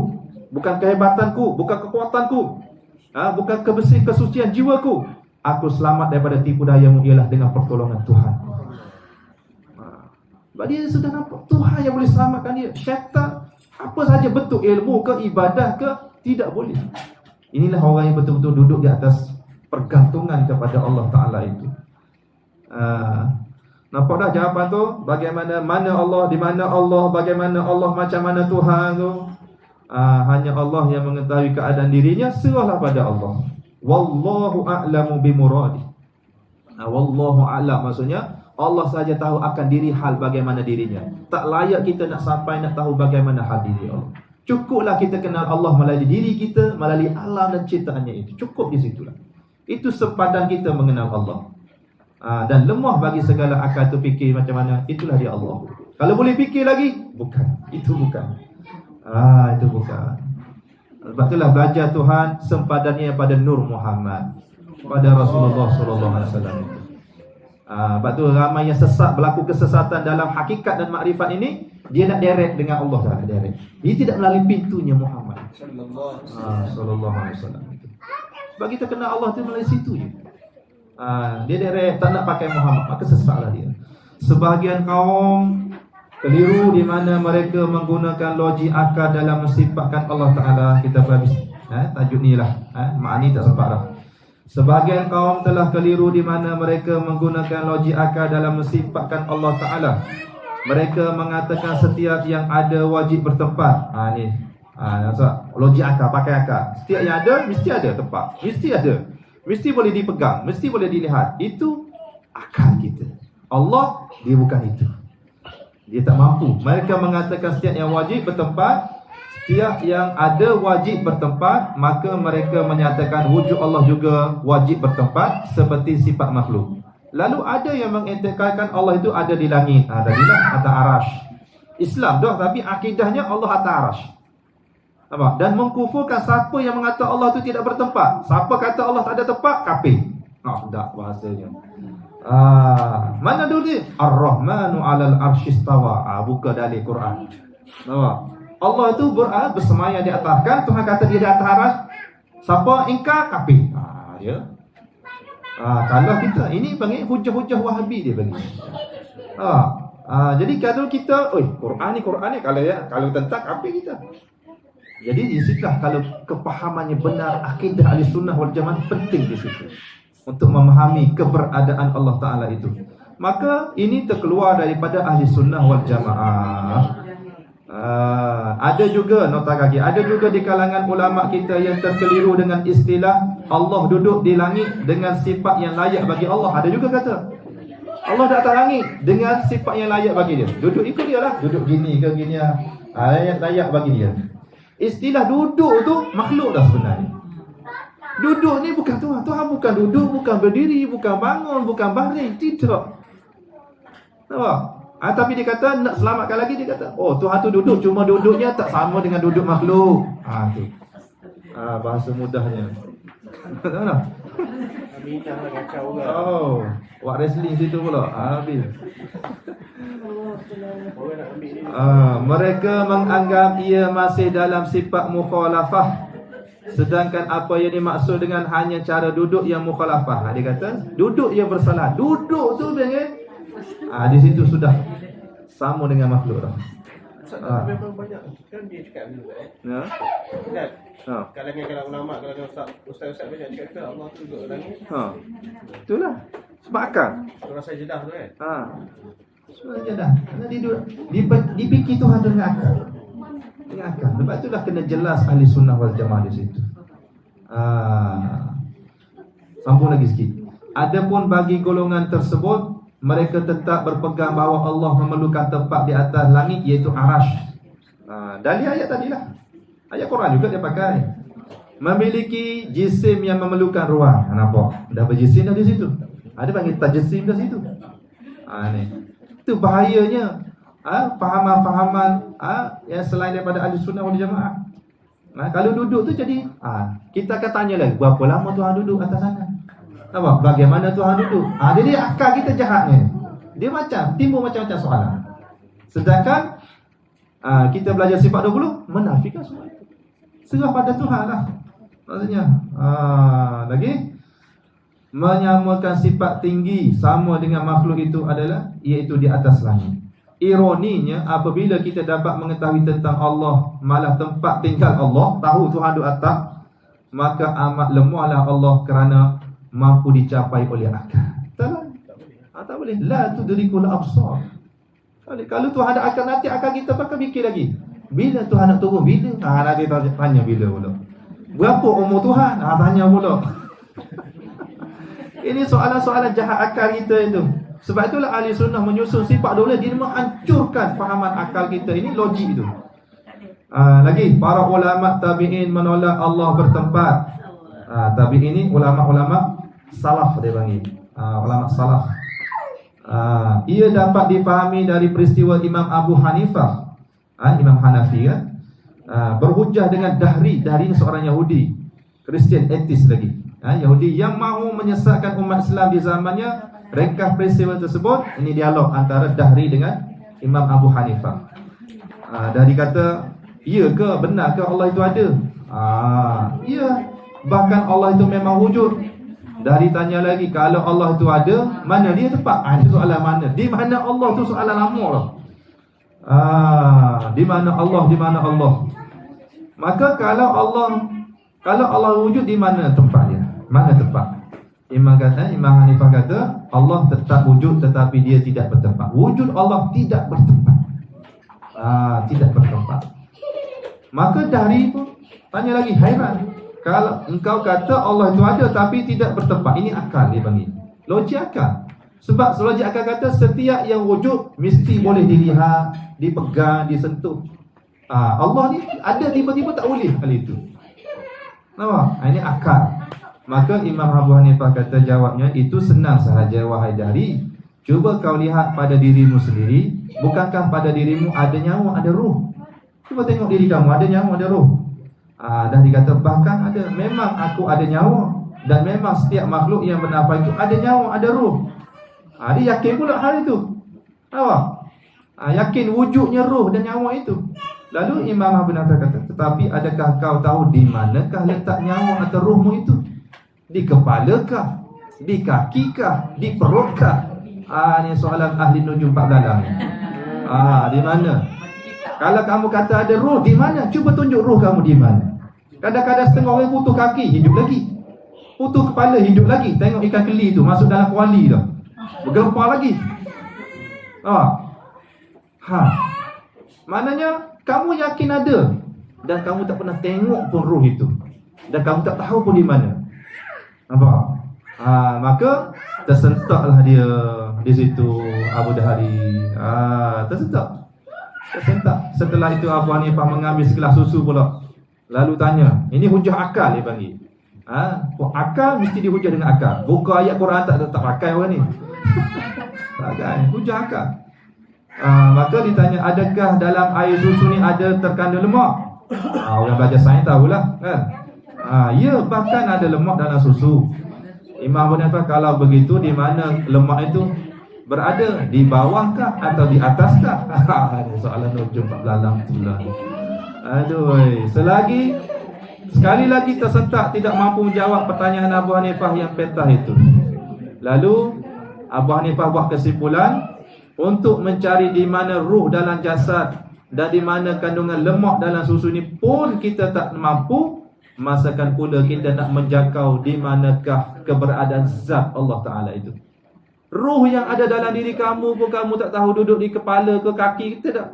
bukan kehebatanku, bukan kekuatanku, bukan kesucian jiwaku. Aku selamat daripada tipu dayamu ialah dengan pertolongan Tuhan. Sebab dia sudah nampak Tuhan yang boleh selamatkan dia. Syaitan apa saja bentuk ilmu ke, ibadah ke, tidak boleh. Inilah orang yang betul-betul duduk di atas pergantungan kepada Allah Ta'ala itu. Nampak dah jawapan tu? Bagaimana, mana Allah, di mana Allah, bagaimana Allah, macam mana Tuhan tu? Hanya Allah yang mengetahui keadaan dirinya. Serahlah pada Allah. Wallahu a'lamu bimuradi. Wallahu a'lam, maksudnya Allah saja tahu akan diri hal bagaimana dirinya. Tak layak kita nak sampai nak tahu bagaimana hal diri Allah. Cukuplah kita kenal Allah melalui diri kita, melalui alam dan ciptaannya itu. Cukup di situlah. Itu sepadan kita mengenal Allah. Dan lemah bagi segala akal tu fikir macam mana, itulah dia Allah. Kalau boleh fikir lagi, bukan. Itu bukan. Itu bukan. Sebab itulah belajar Tuhan sempadannya pada Nur Muhammad, pada Rasulullah SAW. Sebab tu ramai yang sesat, berlaku kesesatan dalam hakikat dan makrifat ini. Dia nak direct dengan Allah Ta'ala, direct. Dia tidak melalui pintunya Muhammad sallallahu alaihi wasallam. Sebab kita kenal Allah tu melalui situ je. Dia direct, tak nak pakai Muhammad, maka sesatlah dia. Sebahagian kaum keliru di mana mereka menggunakan logik akal dalam mensifatkan Allah Ta'ala. Kita habis tajuk ni lah, makni tak sempat dah. Sebahagian kaum telah keliru di mana mereka menggunakan logik akal dalam mensifatkan Allah Ta'ala. Mereka mengatakan setiap yang ada wajib bertempat. Ni logik akal, pakai akal. Setiap yang ada, mesti ada tempat. Mesti ada, mesti boleh dipegang, mesti boleh dilihat. Itu akal kita. Allah, dia bukan itu. Dia tak mampu. Mereka mengatakan setiap yang wajib bertempat, setiap yang ada wajib bertempat, maka mereka menyatakan wujud Allah juga wajib bertempat seperti sifat makhluk. Lalu ada yang mengiktirafkan Allah itu ada di langit. Tadilah atas arash. Islam dah, tapi akidahnya Allah atas arash. Nampak? Dan mengkufurkan siapa yang mengata Allah itu tidak bertempat. Siapa kata Allah tak ada tempat, kafir. Tak bahasanya. Mana dulu dia? Ar-Rahmanu 'alal arsyistawa. Buka dalil Quran. Nampak? Allah itu bersemayam di atas. Kan Tuhan kata dia di atas arash. Siapa ingkar, kafir. Dia. Kalau kita, ini panggil hujah-hujah Wahabi dia panggil. Jadi kalau kita, Quran ni kalau tentang kafir kita. Jadi di situlah kalau kepahamannya benar, akidah ahli sunnah wal jamaah penting di situ untuk memahami keberadaan Allah Ta'ala itu. Maka ini terkeluar daripada ahli sunnah wal jamaah. Ada juga, nota kaki, ada juga di kalangan ulama kita yang terkeliru dengan istilah Allah duduk di langit dengan sifat yang layak bagi Allah. Ada juga kata Allah di atas langit dengan sifat yang layak bagi dia. Duduk ikut dia lah, duduk gini ke gini lah, yang layak bagi dia. Istilah duduk tu makhluk dah sebenarnya. Duduk ni bukan Tuhan. Tuhan bukan duduk, bukan berdiri, bukan bangun, bukan baring. Tidak. Nampak? Tapi dia kata nak selamatkan lagi, dia kata Tuhan tu duduk, cuma duduknya tak sama dengan duduk makhluk. Tu. Bahasa mudahnya. Tahu tak? Aminah lah kacau kan. Oh, buat wrestling situ pula. Habis. Orang nak ambil ni. Mereka menganggap ia masih dalam sifat mukhalafah. Sedangkan apa yang dimaksud dengan hanya cara duduk yang mukhalafah. Dia kata, duduk yang bersalah. Duduk tu dengan di situ sudah sama dengan makhluk dah. Ustaz, memang banyak kan dia cakap dulu Ya. Dan Ha. kalangan ulama, kalangan ustaz-ustaz banyak cakap Allah tu duduk langit. Itulah. Sebab akal. Surah Sajdah tu kan. Surah Sajdah. Karena dipikir Tuhan dengan akal. Dengan akal. Sebab itulah kena jelas ahli sunnah wal jamaah di situ. Sambung lagi sikit. Adapun bagi golongan tersebut, mereka tetap berpegang bahawa Allah memerlukan tempat di atas langit, iaitu arash. Dalil ayat tadilah. Ayat Quran juga dia pakai. Memiliki jisim yang memerlukan ruang. Nampak? Dah berjisim dah di situ. Ada panggil tajsim dah situ. Ni. Itu bahayanya. Fahaman-fahaman yang selain daripada ahli sunnah wal jamaah. Kalau duduk tu jadi kita akan tanya lagi, berapa lama Tuhan duduk atas sana? Nampak? Bagaimana Tuhan duduk? Jadi akal kita jahatnya. Dia timbul macam-macam soalan. Sedangkan kita belajar sifat 20, menafikan semua itu. Serah pada Tuhan lah. Maksudnya lagi menyamakan sifat tinggi sama dengan makhluk itu adalah iaitu di atas langit. Ironinya, apabila kita dapat mengetahui tentang Allah, malah tempat tinggal Allah, tahu Tuhan di atas, maka amat lemahlah Allah kerana mampu dicapai oleh akal. Tak boleh. La tudrikul absar. Kalau Tuhan ada akal, nanti akal kita pakai fikir lagi. Bila Tuhan nak turun? Bila? Nanti tanya bila pula. Berapa umur Tuhan? Tanya pula. Ini soalan-soalan jahat akal kita itu. Sebab itulah ahli sunnah menyusun sifat dulu. Dia menghancurkan fahaman akal kita. Ini logik itu. Lagi, para ulama tabi'in menolak Allah bertempat. Tabi'in ini ulama-ulama salaf dia panggil. Ulama salaf. Ia dapat dipahami dari peristiwa Imam Abu Hanifah, Imam Hanafi kan, berhujah dengan Dahri ini seorang Yahudi, Kristian, etis lagi, Yahudi yang mahu menyesatkan umat Islam di zamannya. Ringkas peristiwa tersebut, ini dialog antara Dahri dengan Imam Abu Hanifah. Dahri kata, iya ke, benar ke Allah itu ada? Iya, bahkan Allah itu memang wujud. Dahri tanya lagi, kalau Allah itu ada, mana dia tempat? Itu soalan mana? Di mana Allah tu soalan lama lah. Di mana Allah? Di mana Allah? Maka kalau Allah wujud, di mana tempatnya? Mana tempat? Imam Hanifah kata, Allah tetap wujud tetapi dia tidak bertempat. Wujud Allah tidak bertempat. Tidak bertempat. Maka Dahri pun tanya lagi, hairan. Kalau engkau kata Allah itu ada tapi tidak bertempat, ini akal dia panggil. Logik akal. Sebab logik akal kata setiap yang wujud mesti boleh dilihat, dipegang, disentuh. Allah ni ada tiba-tiba tak boleh hal itu. Nampak? Ini akal. Maka Imam Abu Hanifah kata jawabnya, itu senang sahaja wahai Dahri. Cuba kau lihat pada dirimu sendiri. Bukankah pada dirimu ada nyawa, ada ruh? Cuba tengok diri kamu, ada nyawa, ada ruh. Dan dikata bahkan ada. Memang aku ada nyawa. Dan memang setiap makhluk yang bernafas itu ada nyawa, ada ruh. Dia yakin pula hal itu. Nampak? Yakin wujudnya ruh dan nyawa itu. Lalu Imam Abu Hanifah kata, tetapi adakah kau tahu di manakah letak nyawa atau ruhmu itu? Di kepalakah? Di kakikah? Di perutkah? Ini soalan ahli nujum 14 ni. Di mana? Kalau kamu kata ada ruh, di mana? Cuba tunjuk ruh kamu di mana. Kadang-kadang setengah orang putus kaki, hidup lagi. Putus kepala, hidup lagi. Tengok ikan keli tu masuk dalam kuali dah, bergempar lagi. Maknanya kamu yakin ada, dan kamu tak pernah tengok pun ruh itu, dan kamu tak tahu pun di mana. Nampak? Maka tersentaklah dia di situ, Abu Dahri. Tersentak. Setelah itu Abu Hanifah mengambil segelas susu pula. Lalu tanya, ini hujah akal dia panggil. Akal mesti dihujah dengan akal. Buka ayat Quran tak pakai orang ni. Tak pakai, hujah akal. Maka ditanya, adakah dalam air susu ni ada terkandung lemak? Orang belajar sains tahulah kan. Ya, bahkan ada lemak dalam susu. Imam Abu Hanifah kalau begitu di mana lemak itu berada, di bawahkah atau di ataskah? Soalan hujung Pak Belalang pula. Aduh, sekali lagi tersentak tidak mampu menjawab pertanyaan Abu Hanifah yang petah itu. Lalu Abu Hanifah buat kesimpulan, untuk mencari di mana ruh dalam jasad dan di mana kandungan lemak dalam susu ni pun kita tak mampu, masakan pula kita nak menjangkau di manakah keberadaan zat Allah Ta'ala itu. Ruh yang ada dalam diri kamu pun kamu tak tahu duduk di kepala ke kaki, kita tak.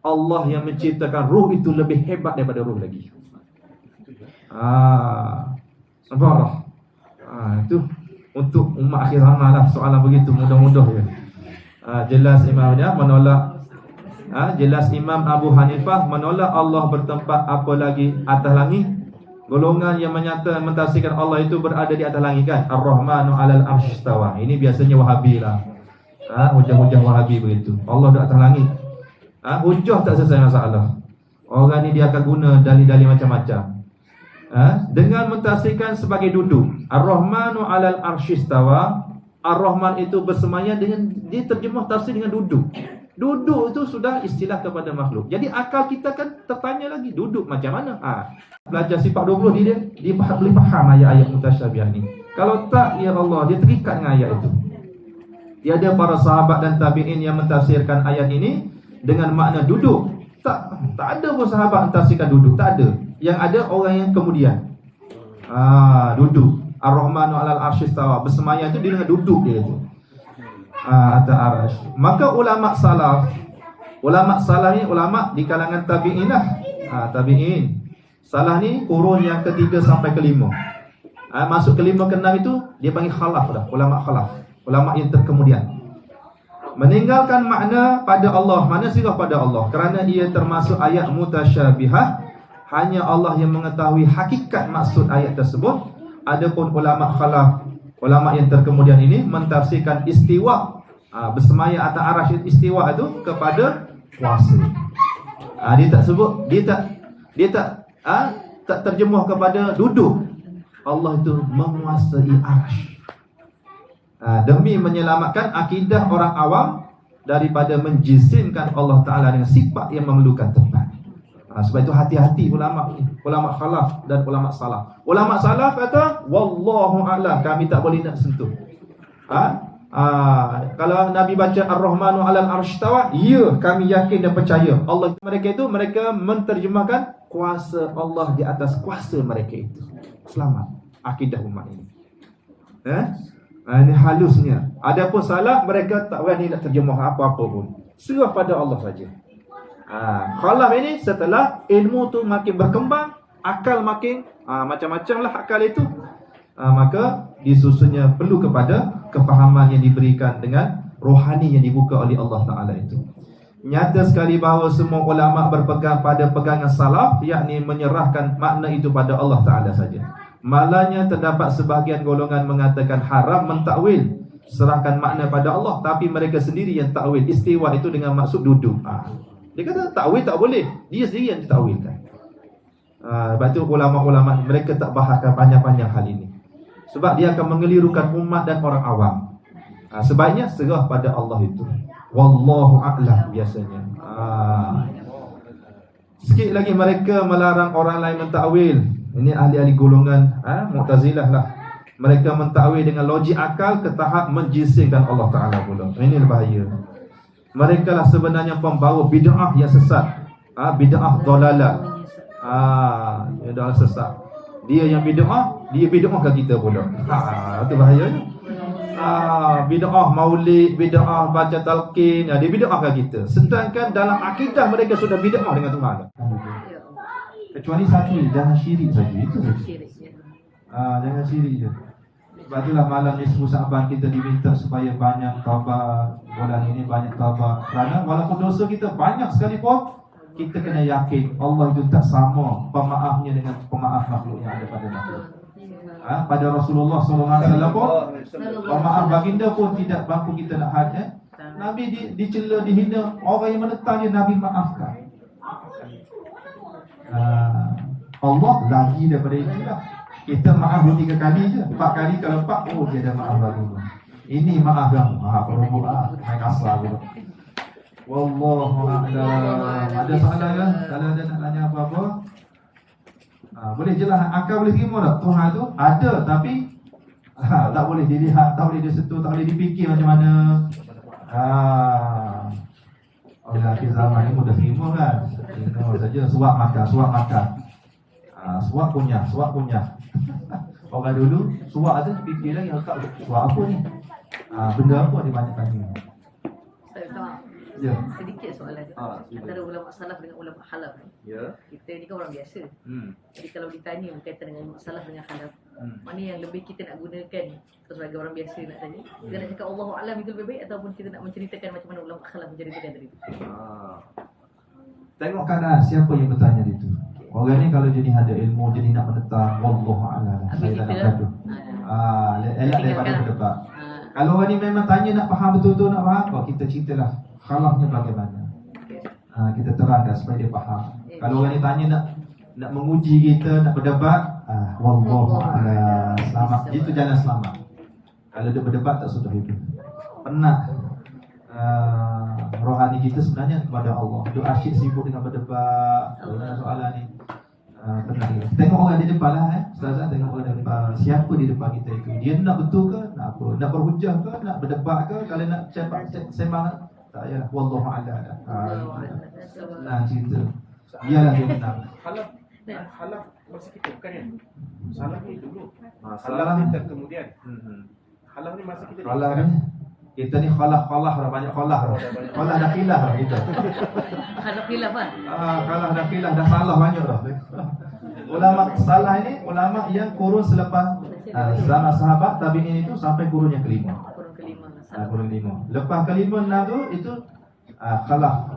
Allah yang menciptakan ruh itu lebih hebat daripada ruh lagi. Nampak? Itu untuk umat akhir zaman lah soalan begitu, mudah-mudah je. Jelas Imam dia menolak. Jelas Imam Abu Hanifah menolak Allah bertempat apa lagi atas langit. Golongan yang mentafsirkan Allah itu berada di atas langit kan. Ar-Rahmanu 'alal arsy istawa. Ini biasanya Wahabi lah. Hujah-hujah Wahabi begitu. Allah di atas langit. Hujah tak selesai masalah. Orang ni dia akan guna dalil-dalil macam-macam. Dengan mentafsirkan sebagai duduk. Ar-Rahmanu 'alal arsy istawa. Ar-Rahman itu bersemayam dengan, dia terjemah tafsir dengan duduk. Duduk itu sudah istilah kepada makhluk. Jadi akal kita kan tertanya lagi, duduk macam mana? Belajar sifat 20 dia boleh faham ayat-ayat mutasyabiah ni. Kalau tak, ya Allah, dia terikat dengan ayat itu. Tiada para sahabat dan tabi'in yang mentafsirkan ayat ini dengan makna duduk. Tak ada pun sahabat mentafsirkan duduk, tak ada. Yang ada orang yang kemudian duduk. Ar-Rahmanu 'alal arsy istawa, bersemayam itu dia dengan duduk dia itu. Atas arsy. Maka ulama salaf ni ulama di kalangan tabi'in lah. Tabi'in. Salah ni kurun yang ketiga sampai kelima. Masuk kelima ke enam itu dia panggil khalaf dah, ulama khalaf. Ulama yang terkemudian. Meninggalkan makna pada Allah, makna sirah pada Allah kerana ia termasuk ayat mutasyabihah. Hanya Allah yang mengetahui hakikat maksud ayat tersebut. Adapun ulama khalaf, ulama yang terkemudian ini mentafsirkan istiwa, bersemayam atas arasy istiwa itu kepada kuasa. Dia tak sebut, dia tak terjemuh kepada duduk. Allah itu menguasai arasy. Demi menyelamatkan akidah orang awam daripada menjisimkan Allah Ta'ala dengan sifat yang memerlukan tempat. Sebab itu hati-hati ulama ni, ulama khalaf dan ulama salaf. Ulama salaf kata wallahu a'lam, kami tak boleh nak sentuh. Kalau Nabi baca Ar-Rahmanu 'alal arsy istawa, ya, kami yakin dan percaya. Allah mereka menterjemahkan kuasa Allah di atas kuasa mereka itu. Selamat akidah umat ini. Ini halusnya. Adapun salaf mereka tak berani nak terjemah apa-apa pun. Serah pada Allah saja. Khalaf ini setelah ilmu tu makin berkembang, akal makin macam-macam lah akal itu, maka disusunnya perlu kepada kefahaman yang diberikan dengan rohani yang dibuka oleh Allah Ta'ala itu. Nyata sekali bahawa semua ulama berpegang pada pegangan salaf, yakni menyerahkan makna itu pada Allah Ta'ala saja. Malahnya terdapat sebahagian golongan mengatakan haram mentakwil, serahkan makna pada Allah, tapi mereka sendiri yang takwil istiwa itu dengan maksud duduk. Dia kata takwil tak boleh, dia sendiri yang ditakwilkan. Sebab itu ulama-ulama mereka tak bahaskan panjang-panjang hal ini, sebab dia akan mengelirukan umat dan orang awam. Sebaiknya serah pada Allah itu. Wallahu a'lam biasanya. Sikit lagi mereka melarang orang lain mentakwil. Ini ahli-ahli golongan Mu'tazilah lah. Mereka mentakwil dengan logik akal ke tahap menjisimkan Allah Ta'ala pula. Ini bahaya. Mereka lah sebenarnya pembawa bid'ah yang sesat. Bid'ah dalalah. Dia dah sesat. Dia yang bid'ah, dia bid'ahkan kita pula. Itu bahayanya. Bid'ah maulid, bid'ah baca talqin, dia bid'ahkan kita. Sedangkan dalam akidah mereka sudah bid'ah dengan Tuhan. Kecuali satu, jangan syirik saja. Itu saja. Jangan syirik je. Sebab itulah malam ni 10 Sa'ban kita diminta supaya banyak taubat. Bulan ini banyak taubat. Kerana walaupun dosa kita banyak sekali pun, kita kena yakin Allah itu tak sama pemaafnya dengan pemaaf makhluk yang ada pada makhluk. Pada Rasulullah SAW pun, pemaaf baginda pun tidak mampu kita nak hadir. Nabi dicela, dihina, orang yang menentangnya Nabi maafkan. Allah lagi daripada itu lah. Kita maaf 3 kali je, 4 kali kalau 4 oh dia dah maaf lagi. Ini maaf dah. Main kasar gitu. Wallahu a'lam. Ada soalan ke? Kalau ada nak tanya apa-apa? Boleh je lah. Akal boleh terima tak? Tuhan tu ada tapi tak boleh dilihat, tak boleh disentuh, tak boleh dipikir macam mana. Oleh akhir zaman ni mudah terima kan. Terima saja suap makan. Suap punya. Orang dulu suap tu fikir lagi tak suap apa ni? Benda apa dia banyak tanya. Ya. Sedikit soalan antara ulama salaf dengan ulama khalaf. Ya. Kita ni kan orang biasa. Jadi kalau ditanya berkaitan dengan ulama salaf dengan khalaf, mana yang lebih kita nak gunakan sebagai orang biasa nak tanya? Kita nak cakap Allahu a'lam itu lebih baik ataupun kita nak menceritakan macam mana ulama khalaf menceritakan tadi itu? Tengok keadaan siapa yang bertanya itu. Orang ni kalau jadi ada ilmu, jadi nak menentang wallahu a'lam. Saya tak nak gaduh. Elak daripada berdebat. Kalau orang ni memang tanya nak faham betul-betul nak faham, kita ceritalah khalafnya bagaimana. Kita terangkan supaya dia faham. Kalau orang ni tanya nak menguji kita, nak berdebat, wallahu a'lam. Selamat. Itu jalan selamat. Kalau dia berdebat tak sudah itu. Penat. Rohani kita sebenarnya kepada Allah. Dia asyik sibuk dengan berdebat dengan soalan ni. Tenang. Tengok orang di depan lah Ustazah, tengok orang di depan. Siapa di depan kita itu? Dia nak betul ke? Nak apa? Nak berhujah ke? Nak berdebat ke? Kalau nak sembang tak payahlah. Wallahu a'lam. Nah cerita. Biarlah dia menang. Halaf masa kita bukan ya. Salaf ni dulu. Salaf ni kemudian. Halaf ni masa kita. Halaf ni kita ni khalah dah banyak khalah dah khilah dah kita. Khalaf khilaf kan? Khalah dah khilah dah salah banyak dah. Ulama salah ini ulama yang kurun selepas zaman sahabat tabi'in itu sampai kurun yang kelima. Kurun kelima. Lepas kelima enam tu itu khalah.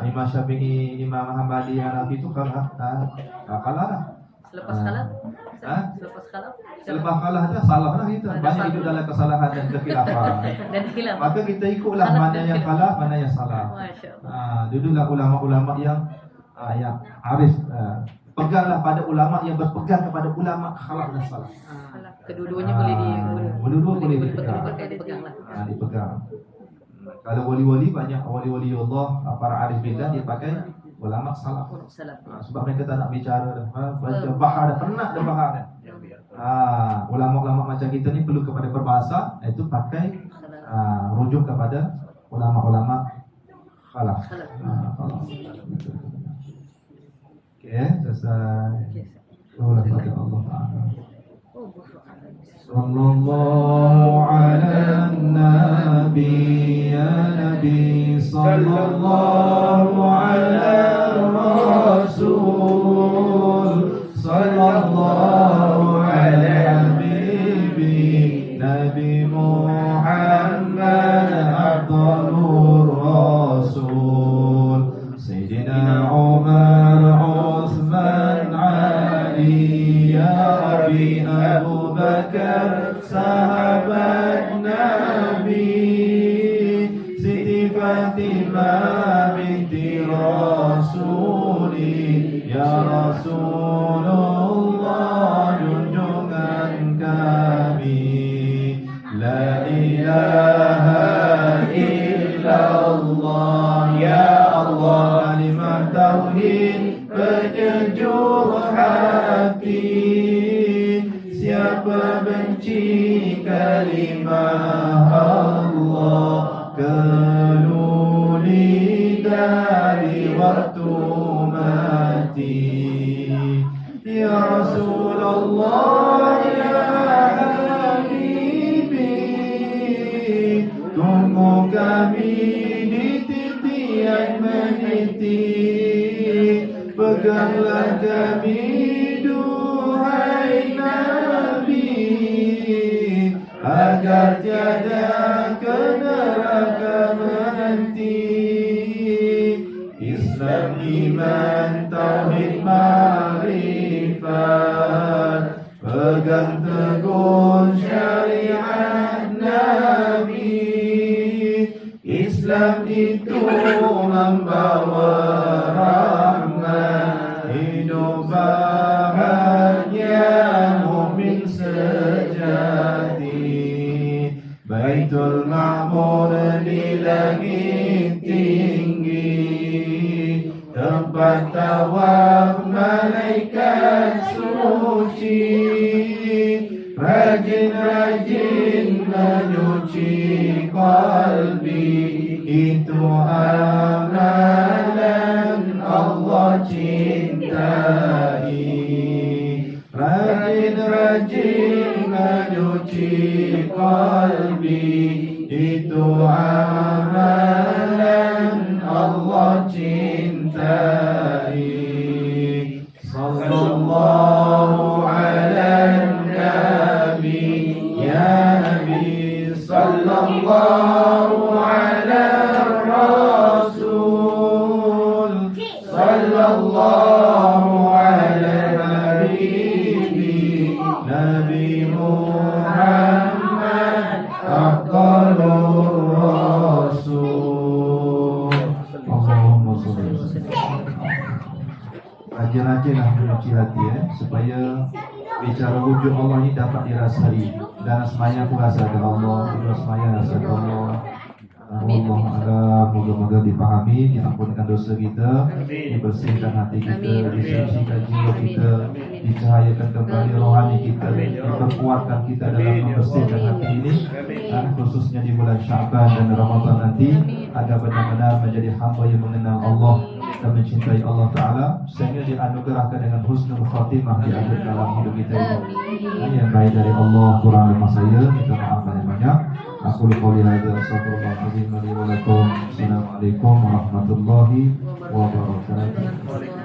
Imam Syafi'i, Imam Hanbali, Hanafi itu khalah dah. Selepas khalaf? Selepas kalah tu salah lah kita. Banyak hidup dalam kesalahan dan kekhilafan. Maka kita ikutlah mana yang kalah, mana yang salah. Dululah ulama-ulama yang arif. Peganglah pada ulama yang berpegang kepada ulama khalaf dan salah. Kedua-duanya boleh dipegang. Dipegang. Kalau wali-wali banyak wali-wali Allah, para arif billah dia pakai ulama salaf. Sebab mereka tak nak bicara dah. Baca bahar dah, penat dah bahar dah. Ulama-ulama macam kita ni perlu kepada berbahasa, itu pakai rujuk kepada ulama-ulama khalaf. Okey, selesai. Allah Taala. Sallallahu ala nabi ya nabi sallallahu ala rasul sallallahu ala habibi nabi Muhammad abdul rasul sayyidina Umar Uthman Ali ya Rabbi Abu Bakar sahabat Nabi Siti Fatimah binti Rasuli ya Rasulullah junjungan kami la ilaha illallah ya Allah kalimah tauhid penyejuk hati. Siapa benci kalimah Allah keluli dari waktu mati. Ya Rasulullah ya Habibi tunggu kami di titian meniti. Peganglah kami duhai Nabi agar tiada ke neraka menanti. Islam, iman, tauhid, ma'rifat, pegang teguh syariat Nabi. Islam itu membawa rahmat, hidup bahagia Rajin-rajin menyuci qalbi, itu amalan Allah cintai. Rajin-rajin menyuci qalbi, itu amalan Allah cintai. Sallallahu ala nabi, ya nabi, sallallahu ala rasul, sallallahu ala habibi, Nabi Muhammad afdalur rasul. Allahumma sholli wa sallim. Rajin-rajinlah mencuci hati supaya bicara wujud Allah ini dapat dirasai. Dan asmanya pun rasa ada Allah, itu asmanya rasa ada Allah. Allah ada, moga-moga dipahami, diampunkan dosa kita, dibersihkan hati kita, disucikan jiwa kita, dicahayakan kembali rohani kita, diperkuatkan kita dalam membersihkan hati ini, dan khususnya di bulan Sya'ban dan Ramadan nanti, agar benar-benar menjadi hamba yang mengenal Allah dan mencintai Allah Ta'ala, sehingga dianugerahkan dengan husnul khatimah di akhir dalam hidup kita ini. Yang baik dari Allah, kurang lemah saya, minta maaf yang banyak. Aku qouli hadza astaghfirullahaladzim li wa lakum. Assalamualaikum warahmatullahi wabarakatuh.